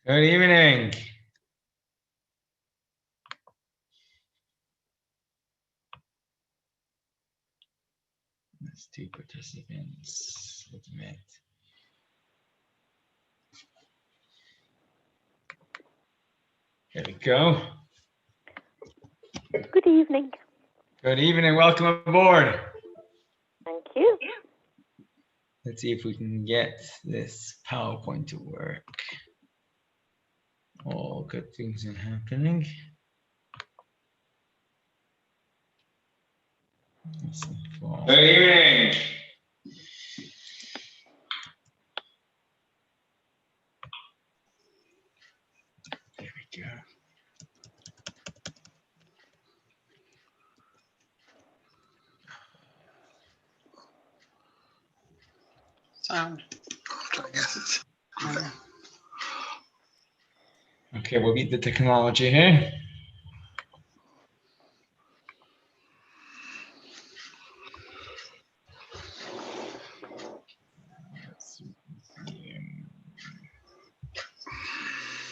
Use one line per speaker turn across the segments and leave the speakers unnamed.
Good evening. Let's do participants. Admit. There we go.
Good evening.
Good evening. Welcome aboard.
Thank you.
Let's see if we can get this PowerPoint to work. All good things are happening. Good evening. There we go.
Sound. I guess it's.
Okay, we'll beat the technology here.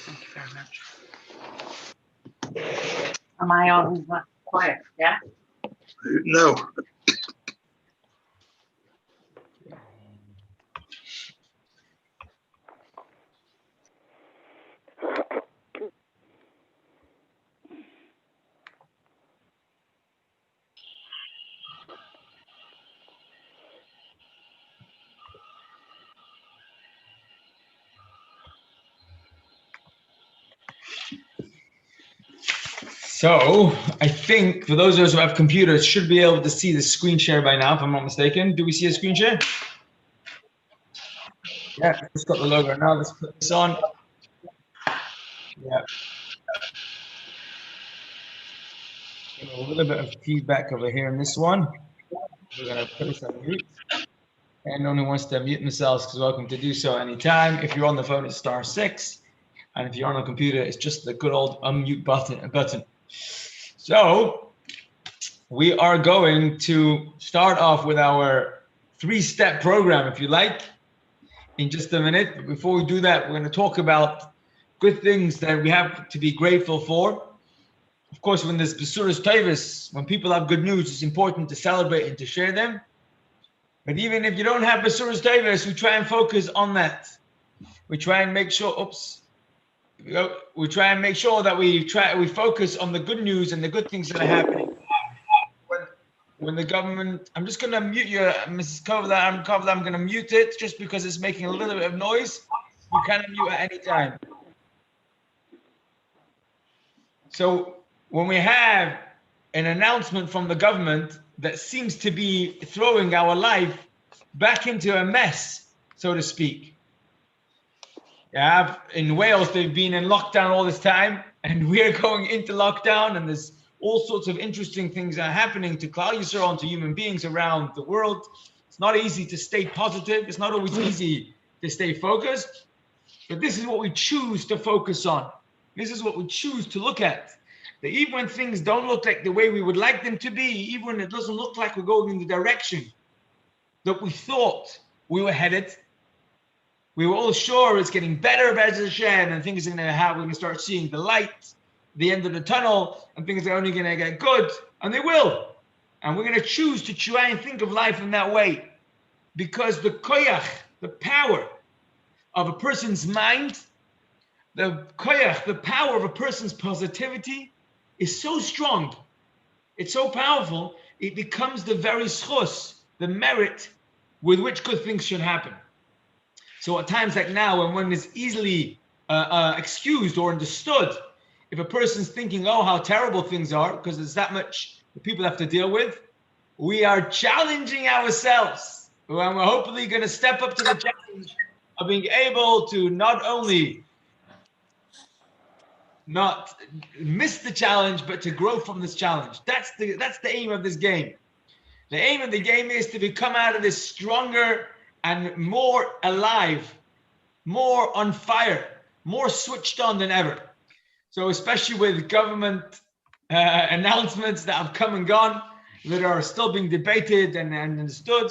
Thank you very much. Am I on quiet? Yeah? No.
So I think for those of us who have computers should be able to see the screen share by now, if I'm not mistaken. Do we see a screen share? Yeah, it's got the logo now. Let's put this on. Yeah. A little bit of feedback over here in this one. We're going to put this on mute. Anyone who wants to mute themselves is welcome to do so anytime. If you're on the phone, it's *6. And if you're on a computer, it's just the good old unmute button. So we are going to start off with our 3-step program, if you like, in just a minute. But before we do that, we're going to talk about good things that we have to be grateful for. Of course, when there's Besuras Tovos, when people have good news, it's important to celebrate and to share them. But even if you don't have Besuras Tovos, we try and focus on that. We try and make sure, we try and make sure that we focus on the good news and the good things that are happening. When the government, I'm just going to mute you, Mrs. Kovla, I'm going to mute it just because it's making a little bit of noise. You can mute at any time. So when we have an announcement from the government that seems to be throwing our life back into a mess, so to speak. In Wales, they've been in lockdown all this time, and we're going into lockdown, and there's all sorts of interesting things are happening to Klal Yisrael and to human beings around the world. It's not easy to stay positive. It's not always easy to stay focused, but this is what we choose to focus on. This is what we choose to look at. That even when things don't look like the way we would like them to be, even when it doesn't look like we're going in the direction that we thought we were headed, we were all sure it's getting better, Be'ez Hashem, and things are going to have, we're going to start seeing the light, the end of the tunnel, and things are only going to get good, and they will. And we're going to choose to try and think of life in that way, because the koyach, the power of a person's mind, the koyach, the power of a person's positivity is so strong, it's so powerful, it becomes the very schus, the merit with which good things should happen. So at times like now, when one is easily excused or understood, if a person's thinking, oh, how terrible things are, because there's that much that people have to deal with, we are challenging ourselves. And we're hopefully going to step up to the challenge of being able to not only not miss the challenge, but to grow from this challenge. That's the aim of this game. The aim of the game is to become out of this stronger and more alive, more on fire, more switched on than ever. So especially with government announcements that have come and gone, that are still being debated and understood.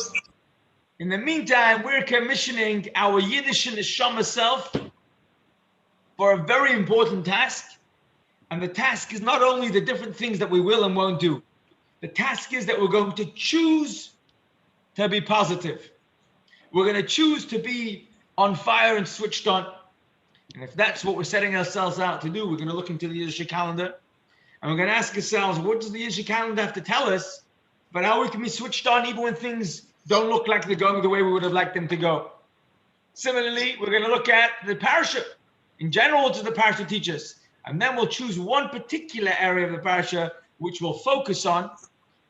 In the meantime, we're commissioning our Yiddish neshama self for a very important task. And the task is not only the different things that we will and won't do. The task is that we're going to choose to be positive. We're going to choose to be on fire and switched on. And if that's what we're setting ourselves out to do, we're going to look into the Yiddish calendar and we're going to ask ourselves, what does the Yiddish calendar have to tell us about how we can be switched on even when things don't look like they're going the way we would have liked them to go? Similarly, we're going to look at the Parshah. In general, what does the Parshah teach us? And then we'll choose one particular area of the Parshah which we'll focus on.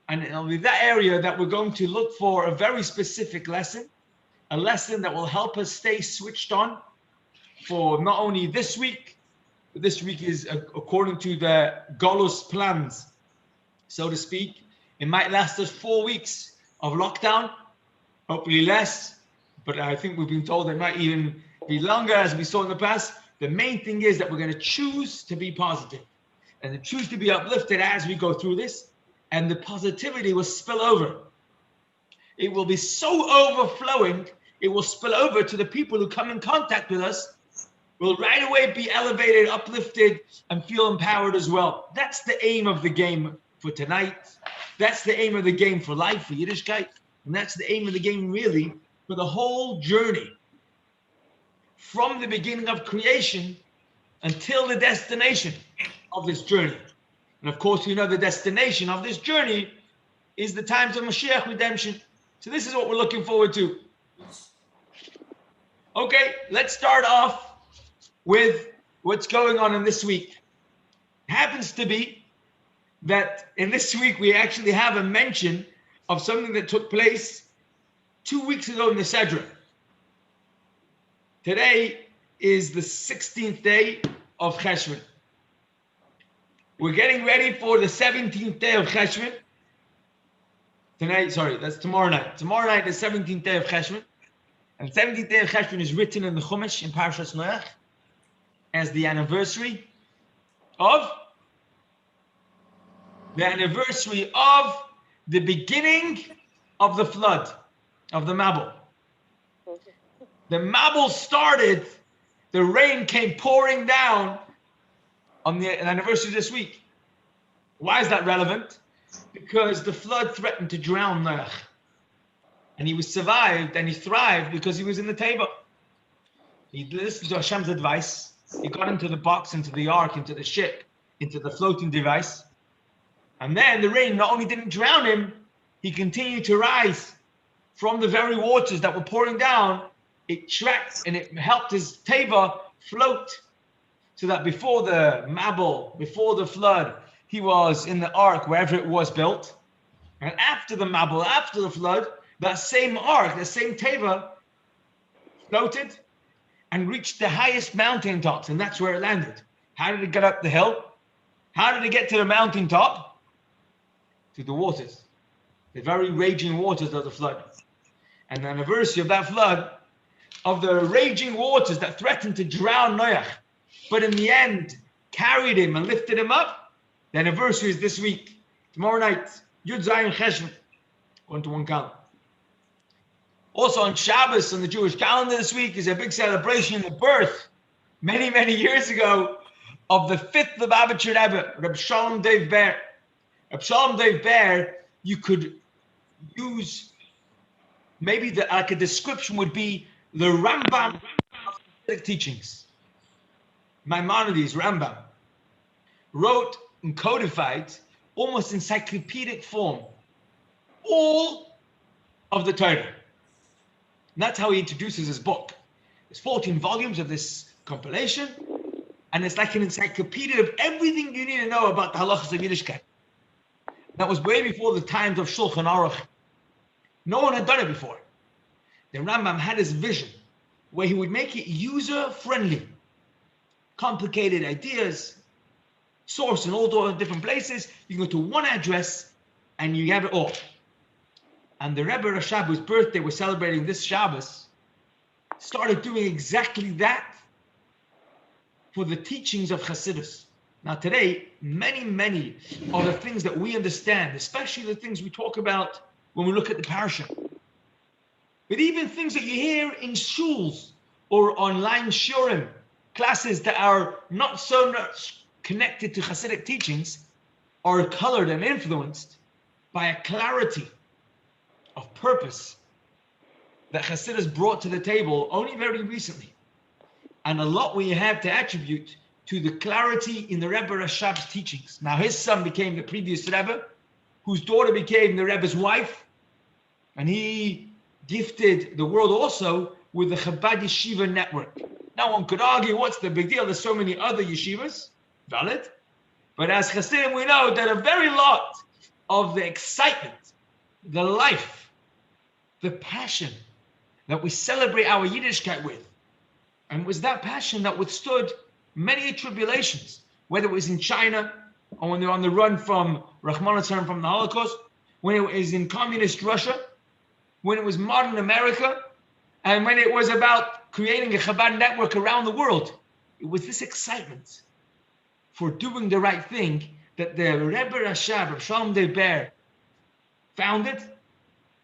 And it'll be that area that we're going to look for a very specific lesson, a lesson that will help us stay switched on for not only this week, but this week is according to the Golus plans, so to speak. It might last us 4 weeks of lockdown, hopefully less, but I think we've been told it might even be longer, as we saw in the past. The main thing is that we're going to choose to be positive and to choose to be uplifted as we go through this, and the positivity will spill over. It will be so overflowing, it will spill over to the people who come in contact with us, will right away be elevated, uplifted, and feel empowered as well. That's the aim of the game for tonight. That's the aim of the game for life, for Yiddishkeit. And that's the aim of the game, really, for the whole journey. From the beginning of creation until the destination of this journey. And of course, we know the destination of this journey is the times of Mashiach redemption. So this is what we're looking forward to. Okay, let's start off with what's going on in this week. It happens to be that in this week we actually have a mention of something that took place 2 weeks ago in the Sedra. Today is the 16th day of Cheshvan. We're getting ready for the 17th day of Cheshvan. That's tomorrow night. Tomorrow night is the 17th day of Cheshvan. And the 17th day of Cheshvan is written in the Chumash in Parshas Noach as the anniversary of the beginning of the flood, of the Mabul. The Mabul started, the rain came pouring down on the anniversary this week. Why is that relevant? Because the flood threatened to drown Noach. And he was survived and he thrived because he was in the table. He listened to Hashem's advice. He got into the box, into the ark, into the ship, into the floating device. And then the rain not only didn't drown him, he continued to rise from the very waters that were pouring down. It tracked and it helped his teva float, so that before the Mabul, before the flood, he was in the ark wherever it was built. And after the Mabul, after the flood, that same ark, the same teva floated and reached the highest mountaintops, and that's where it landed. How did it get up the hill? How did it get to the mountaintop? To the waters, the very raging waters of the flood. And the anniversary of that flood, of the raging waters that threatened to drown Noach, but in the end carried him and lifted him up, the anniversary is this week, tomorrow night, Yud Zayin Cheshvan, 1-to-1 calendar. Also on Shabbos, on the Jewish calendar this week, is a big celebration, the birth, many, many years ago, of the 5th Lubavitcher Rebbe, Reb Shalom Dov Ber. Reb Shalom Dov Ber, you could use, maybe like a description would be the Rambam of Hasidic teachings. Maimonides, Rambam, wrote and codified, almost encyclopedic form, all of the Torah. And that's how he introduces his book. There's 14 volumes of this compilation, and it's like an encyclopedia of everything you need to know about the halachas of Yiddishkeit. That was way before the times of Shulchan Aruch. No one had done it before. The Rambam had his vision where he would make it user-friendly. Complicated ideas, source in all different places. You go to one address and you have it all. And the Rebbe Rashab, whose birthday we're celebrating this Shabbos, started doing exactly that for the teachings of Hasidus. Now today, many of the things that we understand, especially the things we talk about when we look at the Parshah, but even things that you hear in shuls or online shurim, classes that are not so much connected to Hasidic teachings are colored and influenced by a clarity of purpose that Hasidus brought to the table only very recently. And a lot we have to attribute to the clarity in the Rebbe Rashab's teachings. Now his son became the previous Rebbe, whose daughter became the Rebbe's wife, and he gifted the world also with the Chabad Yeshiva network. Now one could argue, what's the big deal? There's so many other yeshivas, valid. But as Hasidim, we know that a very lot of the excitement, the life, the passion that we celebrate our Yiddishkeit with, and it was that passion that withstood many tribulations, whether it was in China, or when they're on the run from Rahman al-Salam from the Holocaust, when it was in communist Russia, when it was modern America, and when it was about creating a Chabad network around the world. It was this excitement for doing the right thing that the Rebbe Rashab, Rav Shalom Deber, founded,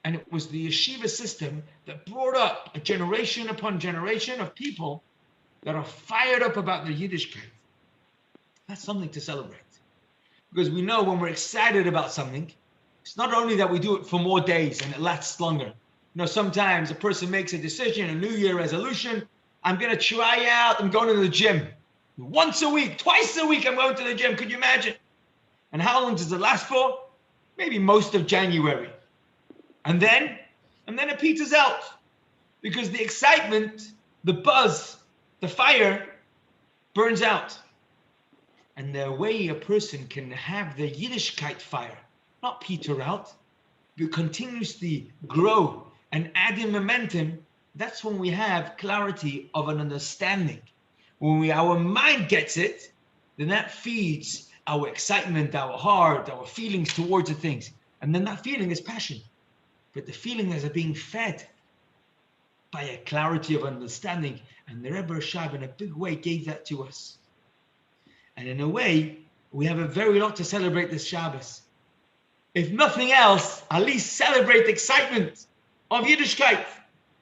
and it was the yeshiva system that brought up a generation upon generation of people that are fired up about their Yiddishkeit. That's something to celebrate. Because we know when we're excited about something, it's not only that we do it for more days and it lasts longer. You know, sometimes a person makes a decision, a New Year resolution, I'm going to try out, I'm going to the gym. Once a week, twice a week, I'm going to the gym. Could you imagine? And how long does it last for? Maybe most of January. And then it peters out. Because the excitement, the buzz, the fire burns out. And the way a person can have the Yiddishkeit fire, not peter out, but continuously grow and add in momentum, that's when we have clarity of an understanding. When our mind gets it, then that feeds our excitement, our heart, our feelings towards the things. And then that feeling is passion. But the feeling is being fed by a clarity of understanding. And the Rebbe Rashab in a big way gave that to us. And in a way, we have a very lot to celebrate this Shabbos. If nothing else, at least celebrate the excitement of Yiddishkeit.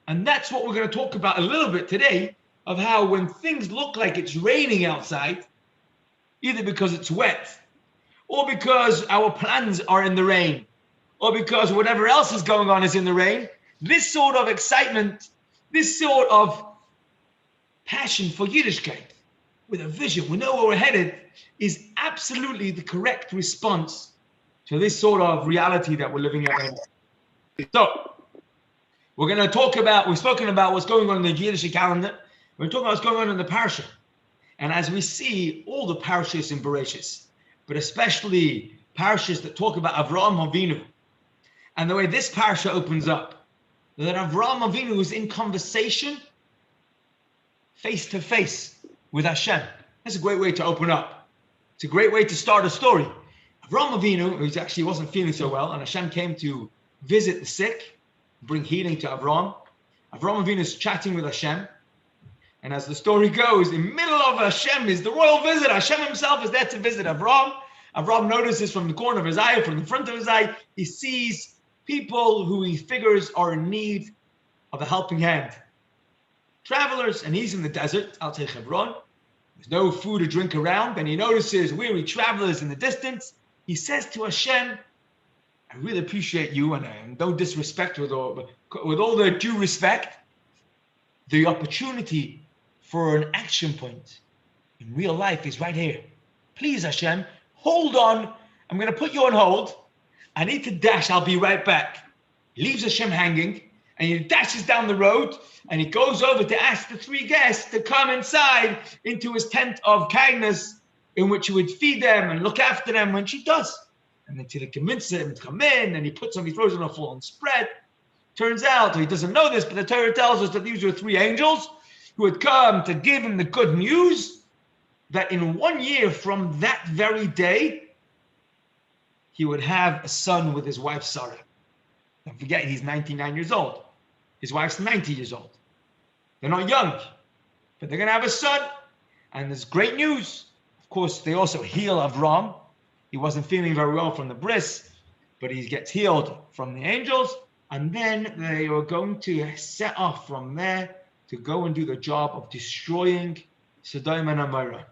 And that's what we're going to talk about a little bit today, of how when things look like it's raining outside, either because it's wet, or because our plans are in the rain, or because whatever else is going on is in the rain, this sort of excitement, this sort of passion for Yiddishkeit, with a vision, we know where we're headed, is absolutely the correct response to this sort of reality that we're living in. So, we're going to talk about, we've spoken about what's going on in the Yiddish calendar. We're talking about what's going on in the Parshah. And as we see all the Parshas in Bereshis, but especially Parshas that talk about Avraham Avinu, and the way this Parsha opens up, that Avraham Avinu is in conversation, face to face with Hashem. That's a great way to open up. It's a great way to start a story. Avraham Avinu, who actually wasn't feeling so well, and Hashem came to visit the sick, bring healing to Avraham. Avraham Avinu is chatting with Hashem. And as the story goes, in the middle of Hashem is the royal visit. Hashem himself is there to visit Avraham. Avraham notices from the corner of his eye, from the front of his eye, he sees people who he figures are in need of a helping hand. Travelers, and he's in the desert, outside Hebron. There's no food or drink around, and he notices weary travelers in the distance. He says to Hashem, I really appreciate you, and no disrespect, with all the due respect, the opportunity for an action point in real life is right here. Please, Hashem, hold on. I'm going to put you on hold. I need to dash. I'll be right back. He leaves Hashem hanging, and he dashes down the road, and he goes over to ask the three guests to come inside into his tent of kindness, in which he would feed them and look after them, when she does. And until he convinces him to come in, and he throws on a full-on spread. Turns out, he doesn't know this, but the Torah tells us that these were three angels who had come to give him the good news that in 1 year from that very day, he would have a son with his wife Sarah. Don't forget, he's 99 years old. His wife's 90 years old. They're not young, but they're going to have a son. And there's great news. Of course, they also heal Avram. He wasn't feeling very well from the bris, but he gets healed from the angels. And then they are going to set off from there to go and do the job of destroying Sodom and Amorah.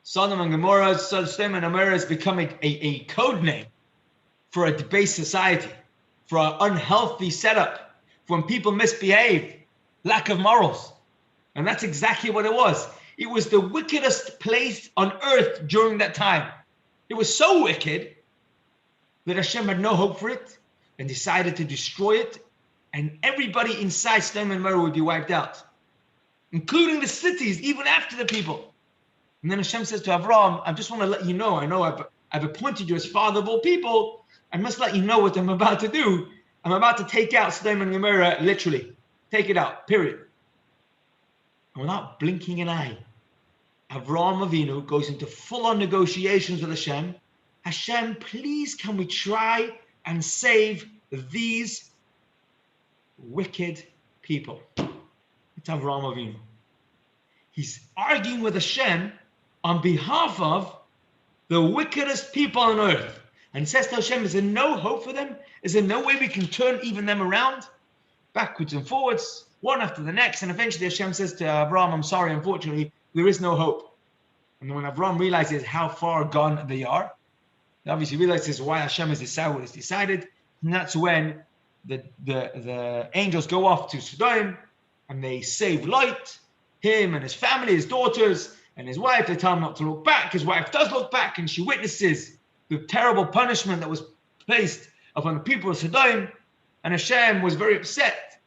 Sodom and Gomorrah, Sodom and Amorah is becoming a code name for a debased society, for an unhealthy setup, for when people misbehave, lack of morals. And that's exactly what it was. It was the wickedest place on earth during that time. It was so wicked that Hashem had no hope for it and decided to destroy it, and everybody inside Sodom and Gomorrah would be wiped out, including the cities, even after the people. And then Hashem says to Avraham, I just want to let you know, I've appointed you as father of all people. I must let you know what I'm about to do. I'm about to take out Sodom and Gomorrah, literally. Take it out, period. And without blinking an eye, Avraham Avinu goes into full-on negotiations with Hashem. Hashem, please can we try and save these wicked people? It's Avraham Avinu. He's arguing with Hashem on behalf of the wickedest people on earth. And he says to Hashem, is there no hope for them? Is there no way we can turn even them around? Backwards and forwards, one after the next. And eventually Hashem says to Avraham, I'm sorry, unfortunately, there is no hope. And when Avraham realizes how far gone they are, he obviously realizes why Hashem has decided what has decided. And that's when the angels go off to Sodom and they save Lot, him and his family, his daughters, and his wife. They tell him not to look back. His wife does look back, and she witnesses the terrible punishment that was placed upon the people of Sodom. And Hashem was very upset.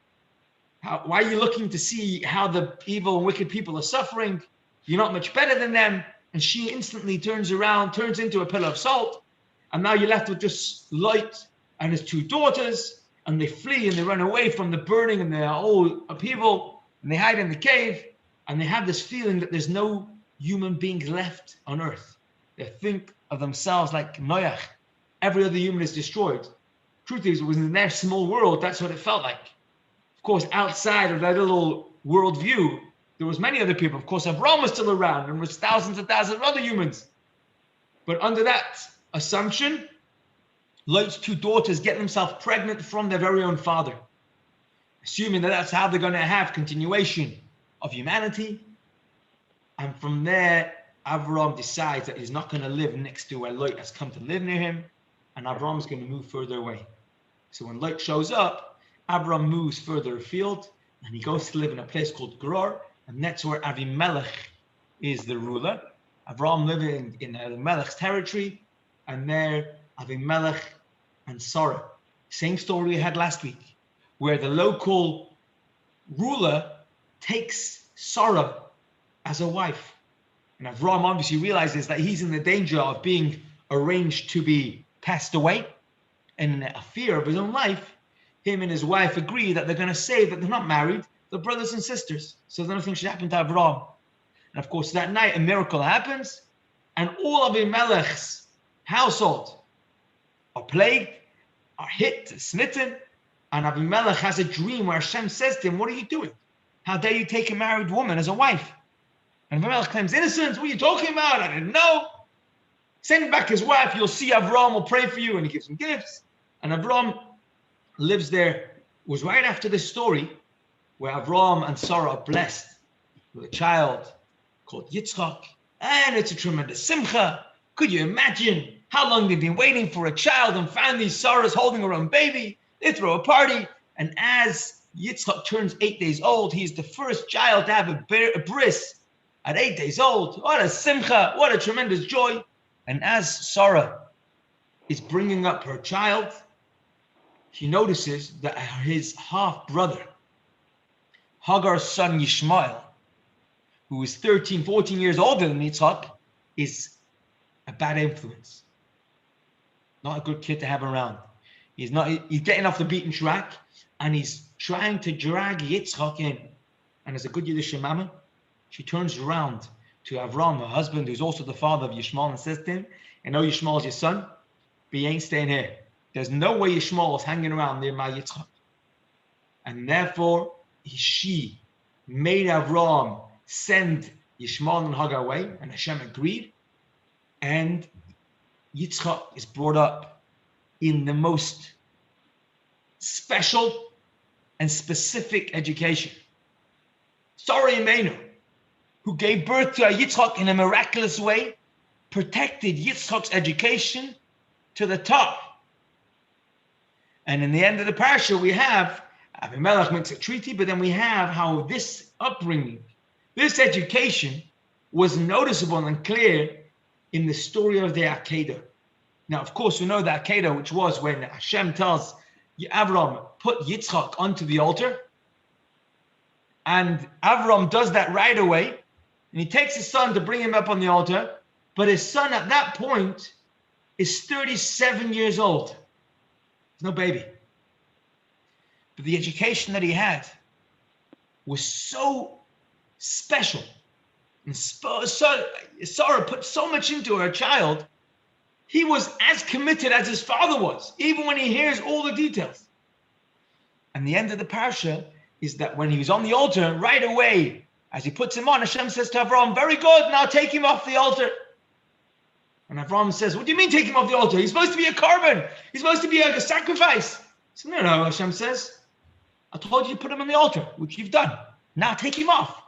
Why are you looking to see how the evil and wicked people are suffering? You're not much better than them. And she instantly turns around, turns into a pillar of salt. And now you're left with just Lot and his two daughters. And they flee and they run away from the burning and the whole upheaval. And they hide in the cave. And they have this feeling that there's no human beings left on earth. They think of themselves like Noach. Every other human is destroyed. Truth is, it was in their small world, that's what it felt like. Of course, outside of that little worldview, there was many other people. Of course, Abraham was still around, and there was thousands and thousands of other humans. But under that assumption, Lot's two daughters get themselves pregnant from their very own father, assuming that that's how they're going to have continuation of humanity. And from there, Avraham decides that he's not going to live next to where Lot has come to live near him, and Avraham is going to move further away. So when Lot shows up, Avraham moves further afield, and he goes to live in a place called Gerar, and that's where Avimelech is the ruler. Avraham living in Avimelech's territory, and there Avimelech and Sarah. Same story we had last week, where the local ruler takes Sarah as a wife. And Avraham obviously realizes that he's in the danger of being arranged to be passed away. And in a fear of his own life, him and his wife agree that they're going to say that they're not married, they're brothers and sisters. So nothing should happen to Avraham. And of course, that night, a miracle happens, and all of Abimelech's household are plagued, are hit, smitten, and Abimelech has a dream where Hashem says to him, what are you doing? How dare you take a married woman as a wife? And Abimelech claims innocence. What are you talking about? I didn't know. Send back his wife. You'll see Avraham will pray for you. And he gives him gifts. And Avraham lives there. It was right after this story where Avraham and Sarah are blessed with a child called Yitzchak. And it's a tremendous simcha. Could you imagine how long they've been waiting for a child, and finally Sarah's holding her own baby. They throw a party. And as Yitzchak turns 8 days old, he's the first child to have a bris at 8 days old. What a simcha, what a tremendous joy. And as Sarah is bringing up her child, she notices that his half-brother, Hagar's son Yishmael, who is 13, 14 years older than Yitzchak, is a bad influence. Not a good kid to have around. He's getting off the beaten track, and he's trying to drag Yitzchak in. And as a good Yiddish mama, she turns around to Avraham, her husband, who's also the father of Yishmael, and says to him, I know Yishmael's your son, but he ain't staying here. There's no way Yishmael is hanging around near my Yitzchak. And therefore, she made Avraham send Yishmael and Hagar away, and Hashem agreed. And Yitzchak is brought up in the most special and specific education. Sorry, Imenu. who gave birth to Yitzchak in a miraculous way, protected Yitzchak's education to the top. And in the end of the Parsha, we have Abimelech makes a treaty, but then we have how this upbringing, this education was noticeable and clear in the story of the Akedah. Now, of course, we know the Akedah, which was when Hashem tells Avram, put Yitzchak onto the altar. And Avram does that right away. And he takes his son to bring him up on the altar. But his son at that point is 37 years old. He's no baby. But the education that he had was so special. And Sarah put so much into her child. He was as committed as his father was, even when he hears all the details. And the end of the Parsha is that when he was on the altar, right away, as he puts him on, Hashem says to Avram, very good, now take him off the altar. And Avram says, what do you mean take him off the altar? He's supposed to be a carbon. He's supposed to be a sacrifice. He says, no, Hashem says, I told you to put him on the altar, which you've done. Now take him off.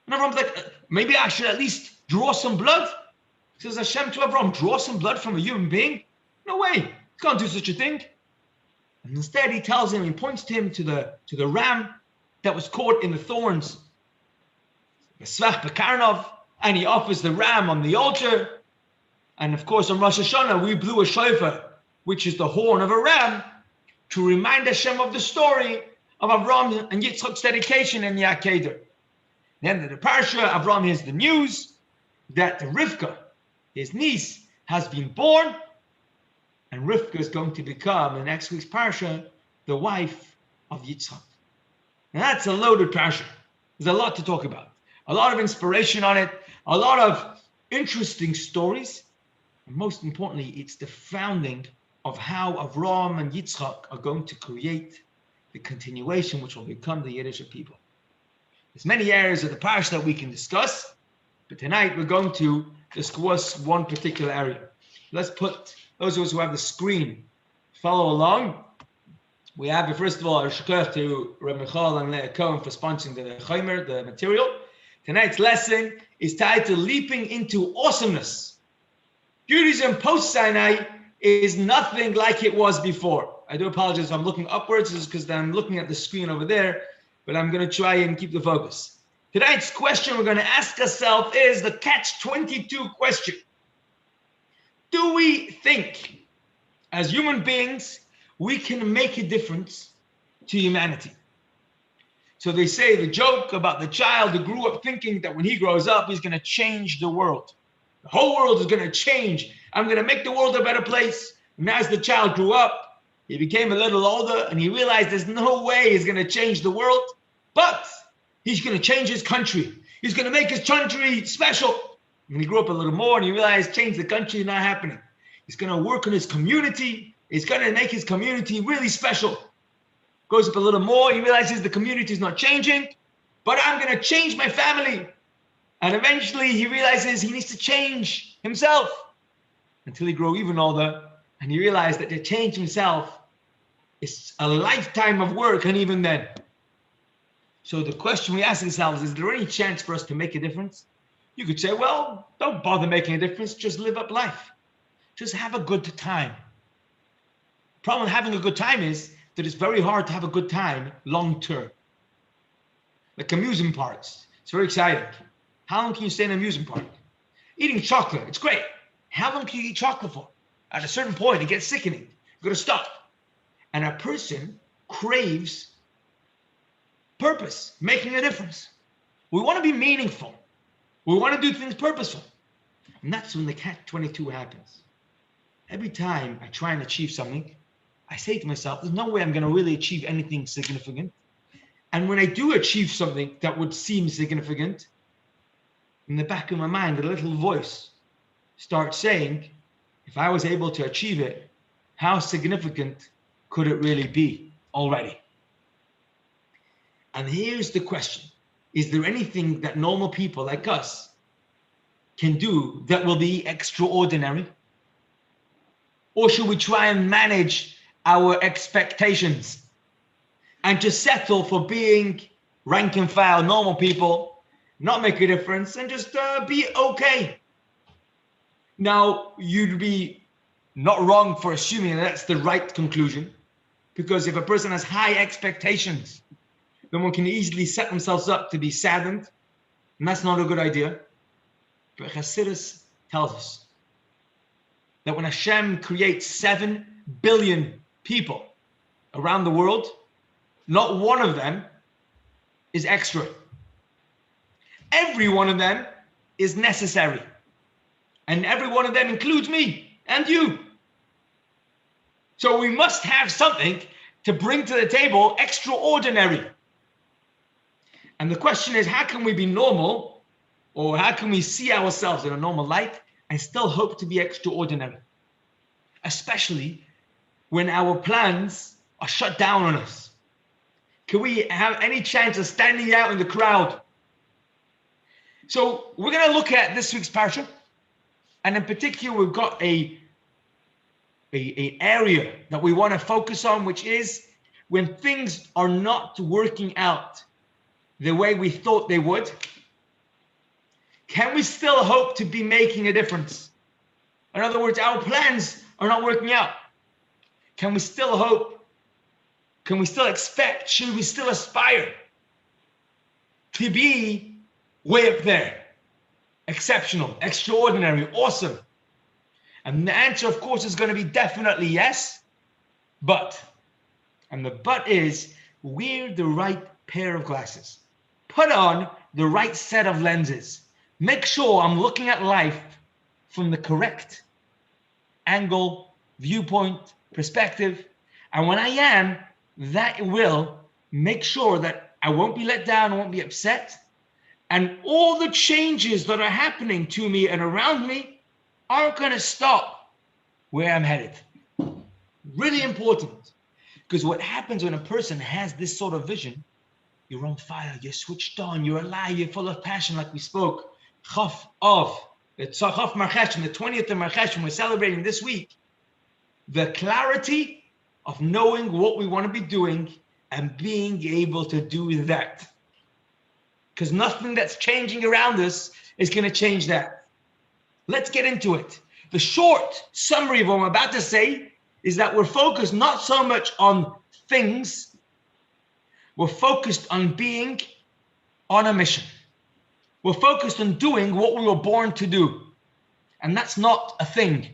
And Avram's like, maybe I should at least draw some blood. Says Hashem to Avram, draw some blood from a human being? No way, he can't do such a thing. And instead he tells him, he points to him to the ram that was caught in the thorns, and he offers the ram on the altar. And of course on Rosh Hashanah we blew a shofar, which is the horn of a ram, to remind Hashem of the story of Avram and Yitzchak's dedication in the Akedah. At the end of the Parsha, Avram hears the news that Rivka, his niece, has been born, and Rivka is going to become, in next week's Parsha, the wife of Yitzchak. Now that's a loaded Parsha. There's a lot to talk about. A lot of inspiration on it, a lot of interesting stories, and most importantly, it's the founding of how Avram and Yitzchak are going to create the continuation which will become the Yiddish people. There's many areas of the Parsha that we can discuss, but tonight we're going to discuss one particular area. Let's put those of us who have the screen follow along. We have, first of all, a shukar to Rabbi Michal and Leah Cohen for sponsoring the chaimer, the material. Tonight's lesson is titled Leaping into Awesomeness. Judaism post-Sinai is nothing like it was before. I do apologize if I'm looking upwards, it's because I'm looking at the screen over there, but I'm going to try and keep the focus. Tonight's question we're going to ask ourselves is the catch-22 question. Do we think, as human beings, we can make a difference to humanity? So they say the joke about the child who grew up thinking that when he grows up, he's going to change the world. The whole world is going to change. I'm going to make the world a better place. And as the child grew up, he became a little older and he realized there's no way he's going to change the world, but he's going to change his country. He's going to make his country special. When he grew up a little more and he realized change the country is not happening. He's going to work on his community. He's going to make his community really special. Goes up a little more, he realizes the community is not changing, but I'm going to change my family. And eventually he realizes he needs to change himself until he grows even older and he realized that to change himself is a lifetime of work, and even then. So the question we ask ourselves is there any chance for us to make a difference? You could say, well, don't bother making a difference, just live up life. Just have a good time. The problem with having a good time is that it's very hard to have a good time long term. Like amusement parks, it's very exciting. How long can you stay in an amusement park? Eating chocolate, it's great. How long can you eat chocolate for? At a certain point, it gets sickening. You've got to stop. And a person craves purpose, making a difference. We want to be meaningful. We want to do things purposeful. And that's when the catch-22 happens. Every time I try and achieve something, I say to myself, there's no way I'm going to really achieve anything significant. And when I do achieve something that would seem significant, in the back of my mind, a little voice starts saying, if I was able to achieve it, how significant could it really be already? And here's the question. Is there anything that normal people like us can do that will be extraordinary? Or should we try and manage our expectations and just settle for being rank and file normal people not make a difference, and just be okay. Now, you'd be not wrong for assuming that's the right conclusion, because if a person has high expectations, then one can easily set themselves up to be saddened, and that's not a good idea. But Chassidus tells us that when Hashem creates 7 billion people around the world, not one of them is extra. Every one of them is necessary. And every one of them includes me and you. So we must have something to bring to the table extraordinary. And the question is, how can we be normal, or how can we see ourselves in a normal light and still hope to be extraordinary? Especially when our plans are shut down on us. Can we have any chance of standing out in the crowd? So we're going to look at this week's Parshah. And in particular, we've got a area that we want to focus on, which is when things are not working out the way we thought they would, can we still hope to be making a difference? In other words, our plans are not working out. Can we still hope? Can we still expect? Should we still aspire to be way up there? Exceptional, extraordinary, awesome. And the answer, of course, is going to be definitely yes, but. And the but is, wear the right pair of glasses. Put on the right set of lenses. Make sure I'm looking at life from the correct angle, viewpoint, perspective. And when I am, that will make sure that I won't be let down, I won't be upset. And all the changes that are happening to me and around me aren't going to stop where I'm headed. Really important. Because what happens when a person has this sort of vision, you're on fire, you're switched on, you're alive, you're full of passion, like we spoke. Chaf of, the 20th of Marcheshvan, we're celebrating this week. The clarity of knowing what we want to be doing and being able to do that. Because nothing that's changing around us is going to change that. Let's get into it. The short summary of what I'm about to say is that we're focused not so much on things, we're focused on being on a mission. We're focused on doing what we were born to do. And that's not a thing.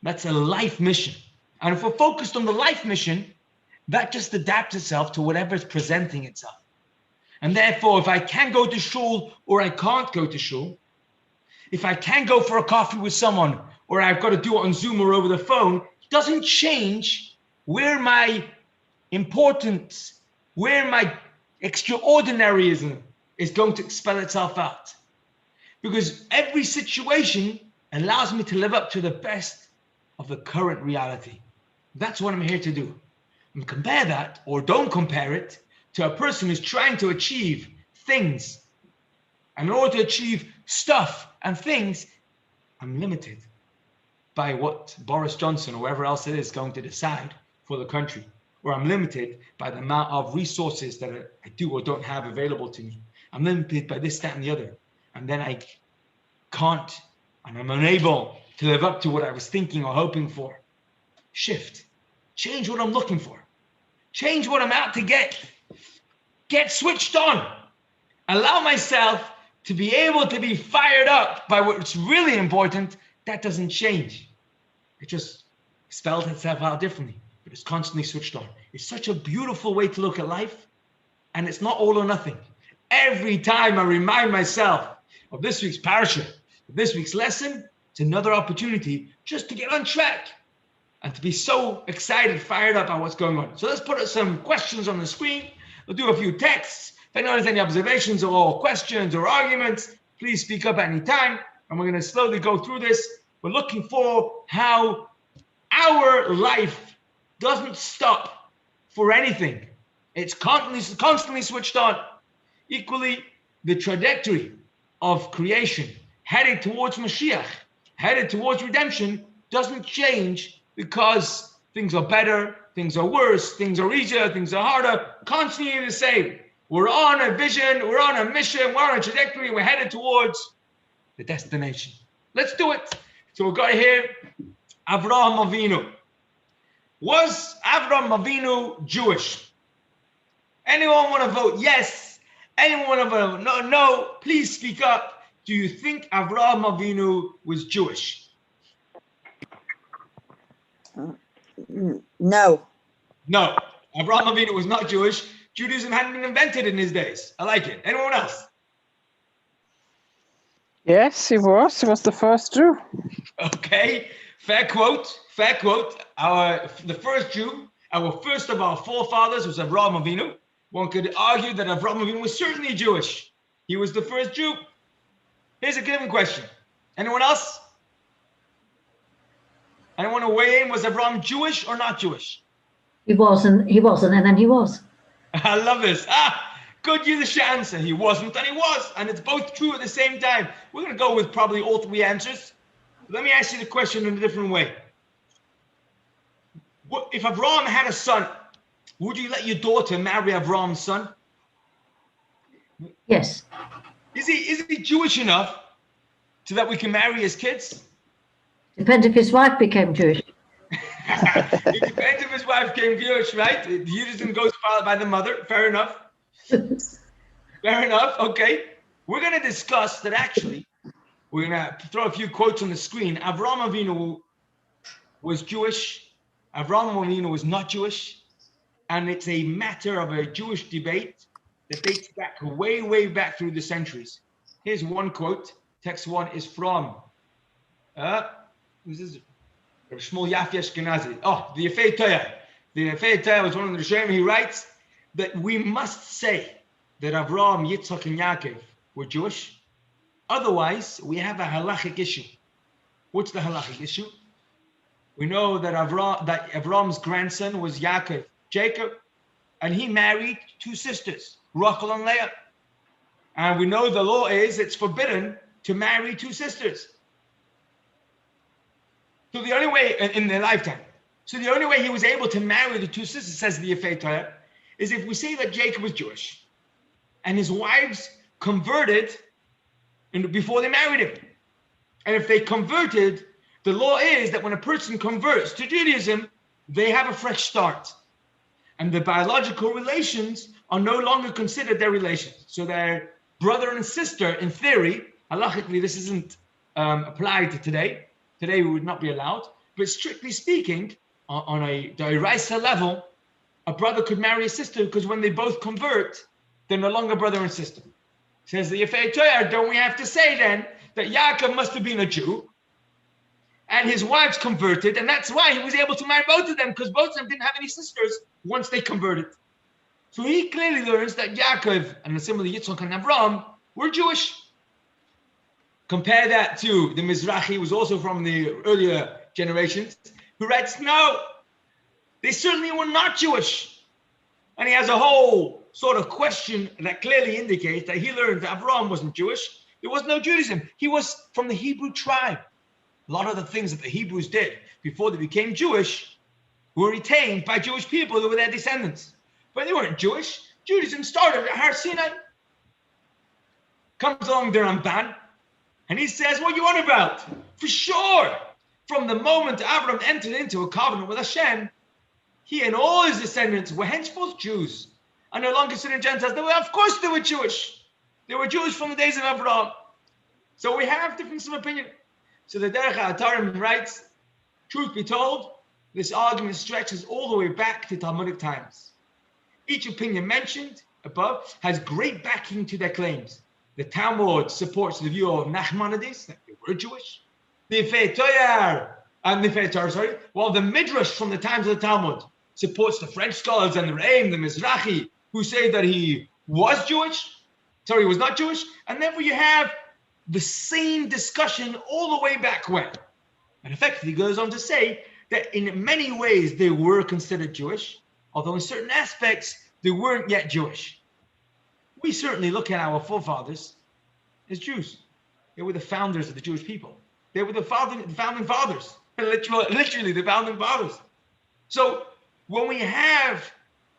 That's a life mission. And if we're focused on the life mission, that just adapts itself to whatever is presenting itself. And therefore, if I can go to shul or I can't go to shul, if I can go for a coffee with someone or I've got to do it on Zoom or over the phone, doesn't change where my importance, where my extraordinaryism is going to spell itself out. Because every situation allows me to live up to the best of the current reality. That's what I'm here to do. And compare that, or don't compare it, to a person who's trying to achieve things. And in order to achieve stuff and things, I'm limited by what Boris Johnson or whoever else it is going to decide for the country. Or I'm limited by the amount of resources that I do or don't have available to me. I'm limited by this, that, and the other. And then I can't, and I'm unable to live up to what I was thinking or hoping for. Shift. Change what I'm looking for. Change what I'm out to get. Get switched on. Allow myself to be able to be fired up by what's really important. That doesn't change. It just spells itself out differently, but it's constantly switched on. It's such a beautiful way to look at life, and it's not all or nothing. Every time I remind myself of this week's Parshah, of this week's lesson, it's another opportunity just to get on track and to be so excited, fired up on what's going on. So let's put some questions on the screen. We'll do a few texts. If anyone has any observations or questions or arguments, please speak up at any time. And we're going to slowly go through this. We're looking for how our life doesn't stop for anything. It's constantly switched on. Equally, the trajectory of creation headed towards Mashiach, headed towards redemption, doesn't change because things are better, things are worse, things are easier, things are harder, constantly the same. We're on a vision, we're on a mission, we're on a trajectory, we're headed towards the destination. Let's do it. So we've got here Avraham Avinu. Was Avraham Avinu Jewish? Anyone want to vote yes? Anyone want to vote no? No, please speak up. Do you think Avraham Avinu was Jewish?
No.
No, Avraham Avinu was not Jewish. Judaism hadn't been invented in his days. I like it. Anyone else?
Yes, he was. He was the first Jew.
Okay, fair quote. Fair quote. The first Jew, our first of our forefathers was Avraham Avinu. One could argue that Avraham Avinu was certainly Jewish. He was the first Jew. Here's a given question. Anyone else? Anyone want to weigh in? Was Avraham Jewish or not Jewish?
He wasn't, and then he was.
I love this. Good Yiddish answer. He wasn't and he was. And it's both true at the same time. We're going to go with probably all three answers. Let me ask you the question in a different way. If Avraham had a son, would you let your daughter marry Avraham's son?
Yes.
Is he Jewish enough so that we can marry his kids?
Depends if his wife became Jewish.
It depends if his wife became Jewish, right? The Judaism goes by the mother. Fair enough. Fair enough. Okay. We're going to discuss that actually. We're going to throw a few quotes on the screen. Avraham Avinu was Jewish. Avraham Avinu was not Jewish. And it's a matter of a Jewish debate that dates back way, way back through the centuries. Here's one quote. Text one is from who's this? Shmuel Yafi Ashkenazi. Oh, the Yefei Torah. The Yefei Torah was one of the Rishonim. He writes that we must say that Avraham, Yitzchak, and Yaakov were Jewish. Otherwise, we have a halachic issue. What's the halachic issue? We know that Avraham's grandson was Yaakov, Jacob, and he married two sisters, Rachel and Leah. And we know the law is it's forbidden to marry two sisters. So the only way in their lifetime. So the only way he was able to marry the two sisters, says the Yefei Torah, is if we say that Jacob was Jewish and his wives converted before they married him. And if they converted, the law is that when a person converts to Judaism, they have a fresh start. And the biological relations are no longer considered their relations. So their brother and sister, in theory, halachically, this isn't applied to today. Today we would not be allowed. But strictly speaking, on a d'oraisa level, a brother could marry a sister because when they both convert, they're no longer brother and sister. Says the Yefei Torah, don't we have to say then that Yaakov must have been a Jew and his wives converted, and that's why he was able to marry both of them, because both of them didn't have any sisters once they converted. So he clearly learns that Yaakov and similarly Yitzchak and Avraham were Jewish. Compare that to the Mizrahi, who was also from the earlier generations, who writes, no, they certainly were not Jewish. And he has a whole sort of question that clearly indicates that he learned that Avraham wasn't Jewish. There was no Judaism. He was from the Hebrew tribe. A lot of the things that the Hebrews did before they became Jewish were retained by Jewish people who were their descendants. But they weren't Jewish. Judaism started at Har Sinai. Comes along the Ramban, and he says, what are you on about? For sure, from the moment Abraham entered into a covenant with Hashem, he and all his descendants were henceforth Jews, and no longer considered Gentiles. Of course they were Jewish. They were Jewish from the days of Abraham. So we have differences of opinion. So the Derech HaTarim writes, truth be told, this argument stretches all the way back to Talmudic times. Each opinion mentioned above has great backing to their claims. The Talmud supports the view of Nachmanides, that they were Jewish. The Yefei Torah, while the Midrash from the times of the Talmud supports the French scholars and the Re'im, the Mizrahi, who say that he was Jewish. Sorry, he was not Jewish. And therefore you have the same discussion all the way back when. And effectively goes on to say that in many ways they were considered Jewish, although in certain aspects they weren't yet Jewish. We certainly look at our forefathers as Jews. They were the founders of the Jewish people. They were the founding fathers, literally the founding fathers. So when we have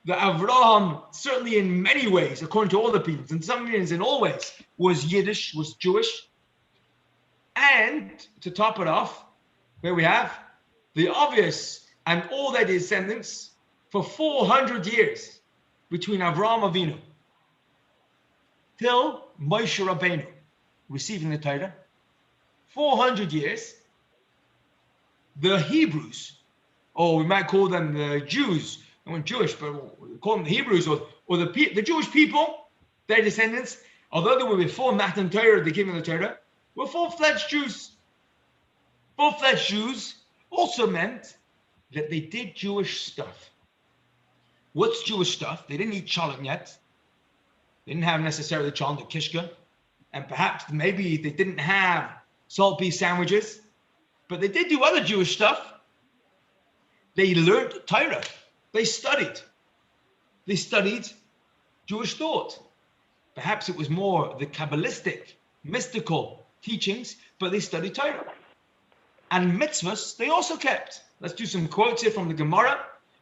that Avraham, certainly in many ways, according to all the peoples, in some means in all ways, was Yiddish, was Jewish. And to top it off, where we have the obvious and all their descendants for 400 years between Avraham Avinu till Moshe Rabbeinu receiving the Torah. 400 years, the Hebrews, or we might call them the Jews, they weren't Jewish, but we call them the Hebrews, or the Jewish people, their descendants, although they were before Matan Torah, the giving of the Torah, were full-fledged Jews. Full-fledged Jews also meant that they did Jewish stuff. What's Jewish stuff? They didn't eat cholent yet. They didn't have necessarily cholent or kishka, and perhaps maybe they didn't have salt beef sandwiches, but they did do other Jewish stuff. They learned Torah. They studied. They studied Jewish thought. Perhaps it was more the Kabbalistic, mystical teachings, but they studied Torah. And mitzvahs, they also kept. Let's do some quotes here from the Gemara,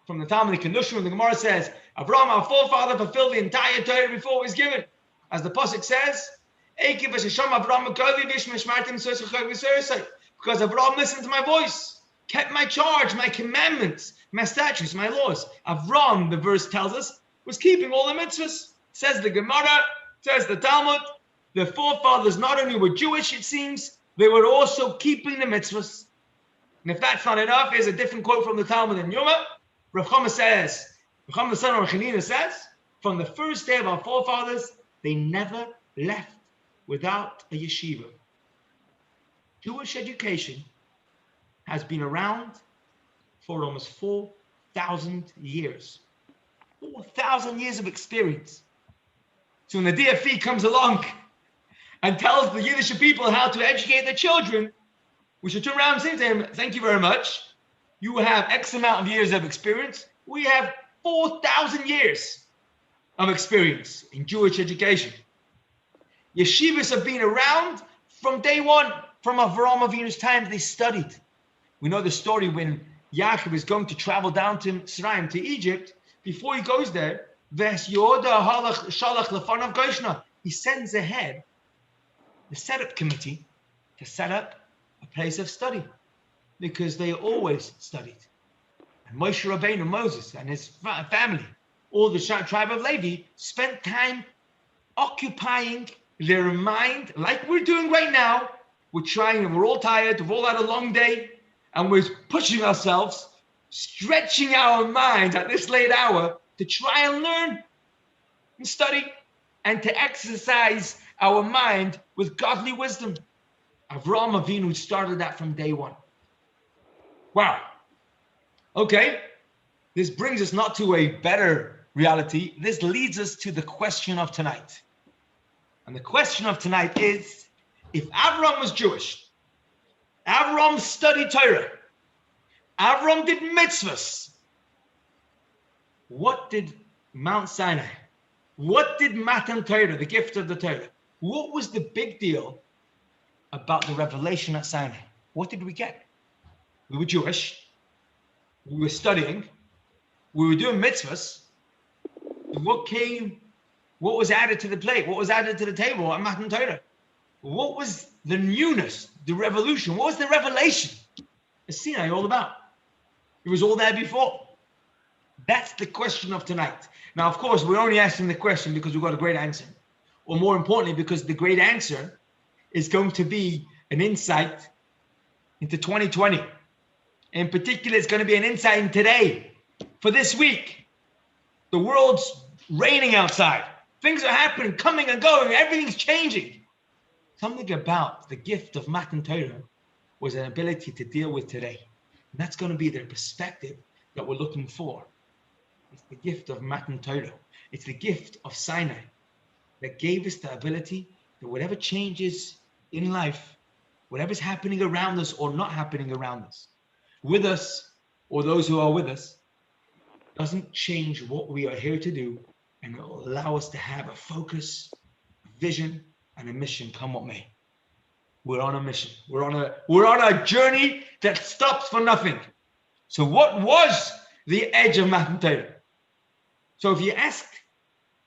from the Talmud Kenushim, and the Gemara says, Avraham, our forefather, fulfilled the entire Torah before it was given. As the Pasuk says, because Avraham listened to my voice, kept my charge, my commandments, my statutes, my laws. Avraham, the verse tells us, was keeping all the mitzvahs. Says the Gemara, says the Talmud, the forefathers not only were Jewish, it seems, they were also keeping the mitzvahs. And if that's not enough, here's a different quote from the Talmud in Yoma. Rav Chama says, Rav Chama the son of Chanina says, from the first day of our forefathers, they never left without a yeshiva. Jewish education has been around for almost 4,000 years. 4,000 years of experience. So when the DFE comes along and tells the Yiddish people how to educate their children, we should turn around and say to him, thank you very much. You have X amount of years of experience. We have 4,000 years of experience in Jewish education. Yeshivas have been around from day one, from Avraham Avinu's time. They studied. We know the story when Yaakov is going to travel down to Mitzrayim, to Egypt. Before he goes there, he sends ahead the setup committee to set up a place of study, because they always studied. And Moshe Rabbeinu, Moses, and his family, all the tribe of Levi, spent time occupying their mind, like we're doing right now. We're trying, and we're all tired, we've all had a long day, and we're pushing ourselves, stretching our minds at this late hour to try and learn and study and to exercise our mind with godly wisdom. Avraham Avinu started that from day one. Wow. Okay. This brings us not to a better reality. This leads us to the question of tonight. And the question of tonight is, if Avraham was Jewish, Avraham studied Torah, Avraham did mitzvahs, what did Mount Sinai, what did Matan Torah, the gift of the Torah, what was the big deal about the revelation at Sinai? What did we get? We were Jewish, we were studying, we were doing mitzvahs. What was added to the plate? What was added to the table at Matan Torah? What was the newness, the revolution? What was the revelation at Sinai all about? It was all there before. That's the question of tonight. Now, of course, we're only asking the question because we've got a great answer. Or more importantly, because the great answer is going to be an insight into 2020. In particular, it's going to be an insight in today, for this week. The world's raining outside. Things are happening, coming and going. Everything's changing. Something about the gift of Matan Torah was an ability to deal with today. And that's going to be the perspective that we're looking for. It's the gift of Matan Torah. It's the gift of Sinai that gave us the ability that whatever changes in life, whatever's happening around us or not happening around us, with us or those who are with us, doesn't change what we are here to do, and it will allow us to have a focus, a vision, and a mission, come what may. We're on a mission. We're on a journey that stops for nothing. So what was the edge of Matan Torah? So if you ask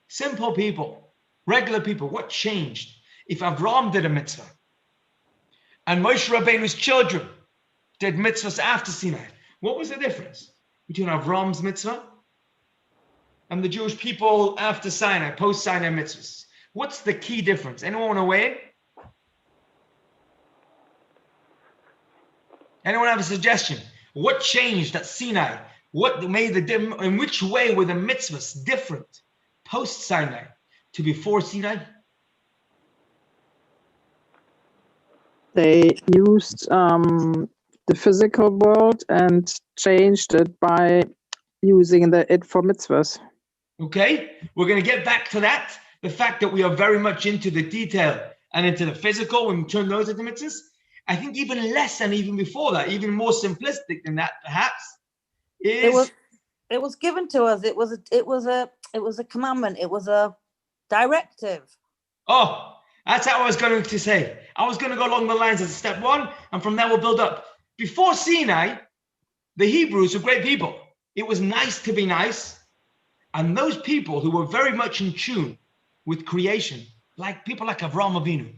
simple people, regular people, what changed if Avraham did a mitzvah and Moshe Rabbeinu's children did mitzvahs after Sinai, what was the difference between Avraham's mitzvah and the Jewish people after Sinai, post-Sinai mitzvahs? What's the key difference? Anyone want to weigh in? Anyone have a suggestion? What changed at Sinai? What made in which way were the mitzvahs different post-Sinai to before Sinai?
They used the physical world and changed it by using it for mitzvahs.
Okay, we're going to get back to that. The fact that we are very much into the detail and into the physical when we turn those into mitzvahs. I think even less than even before that, even more simplistic than that, perhaps.
It was given to us. It was a commandment. It was a directive.
Oh, that's how I was going to say. I was going to go along the lines of step one, and from there we'll build up. Before Sinai, the Hebrews were great people. It was nice to be nice. And those people who were very much in tune with creation, like people like Avraham Avinu.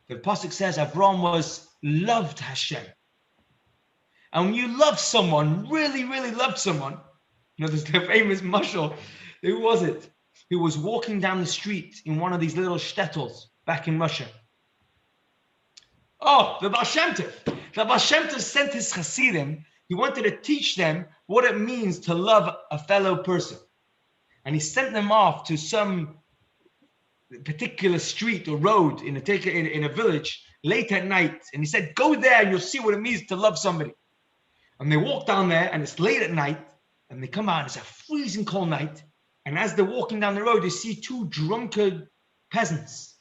The Pasuk says Avraham loved Hashem. And when you love someone, really, really loved someone, there's the famous mashal. Who was it? Who was walking down the street in one of these little shtetls back in Russia. Oh, the Baal Shem Tov. The Baal Shem Tov sent his Hasidim. He wanted to teach them what it means to love a fellow person. And he sent them off to some particular street or road in a village late at night. And he said, go there and you'll see what it means to love somebody. And they walk down there and it's late at night and they come out and it's a freezing cold night. And as they're walking down the road, they see two drunkard peasants.